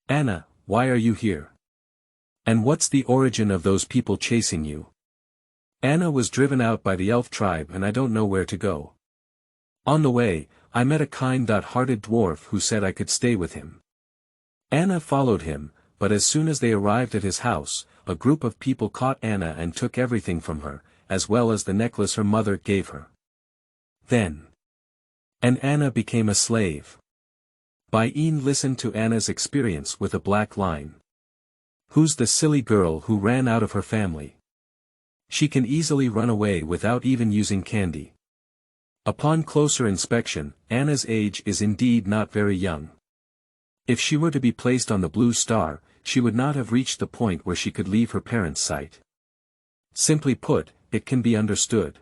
S1: Anna, why are you here? And what's the origin of those people chasing you? Anna was driven out by the elf tribe and I don't know where to go. On the way, I met a kind-hearted dwarf who said I could stay with him. Anna followed him, but as soon as they arrived at his house, a group of people caught Anna and took everything from her, as well as the necklace her mother gave her. And Anna became a slave. Bai Yin listened to Anna's experience with a black line. Who's the silly girl who ran out of her family? She can easily run away without even using candy. Upon closer inspection, Anna's age is indeed not very young. If she were to be placed on the Blue Star, she would not have reached the point where she could leave her parents' sight. Simply put, it can be understood.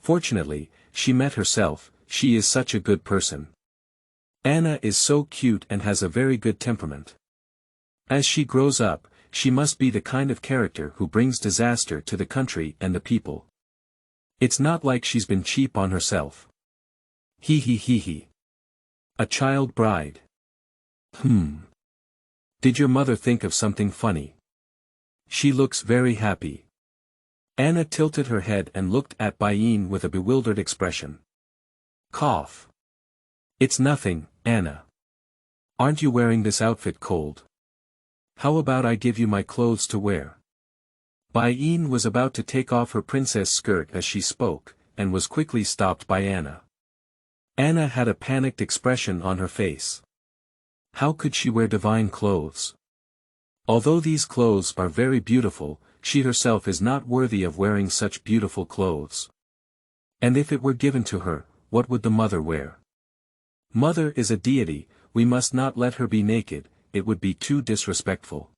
S1: Fortunately, she met herself, she is such a good person. Anna is so cute and has a very good temperament. As she grows up, she must be the kind of character who brings disaster to the country and the people. It's not like she's been cheap on herself. He. A child bride. Did your mother think of something funny? She looks very happy. Anna tilted her head and looked at Bai Yin with a bewildered expression. Cough. It's nothing, Anna. Aren't you wearing this outfit cold? How about I give you my clothes to wear? Bai Yin was about to take off her princess skirt as she spoke, and was quickly stopped by Anna. Anna had a panicked expression on her face. How could she wear divine clothes? Although these clothes are very beautiful, she herself is not worthy of wearing such beautiful clothes. And if it were given to her, what would the mother wear? Mother is a deity, we must not let her be naked, it would be too disrespectful.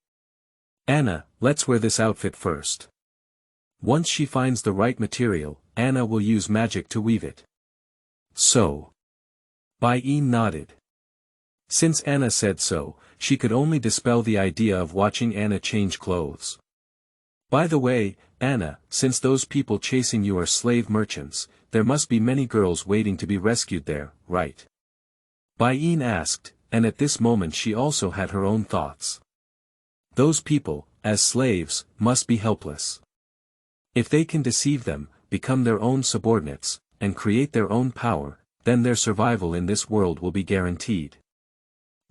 S1: Anna, let's wear this outfit first. Once she finds the right material, Anna will use magic to weave it. So. Bai Yin nodded. Since Anna said so, she could only dispel the idea of watching Anna change clothes. By the way, Anna, since those people chasing you are slave merchants, there must be many girls waiting to be rescued there, right? Bai Yin asked, and at this moment she also had her own thoughts. Those people, as slaves, must be helpless. If they can deceive them, become their own subordinates, and create their own power, then their survival in this world will be guaranteed.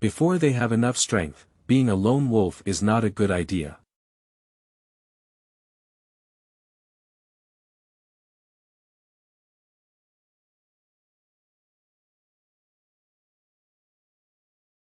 S1: Before they have enough strength, being a lone wolf is not a good idea.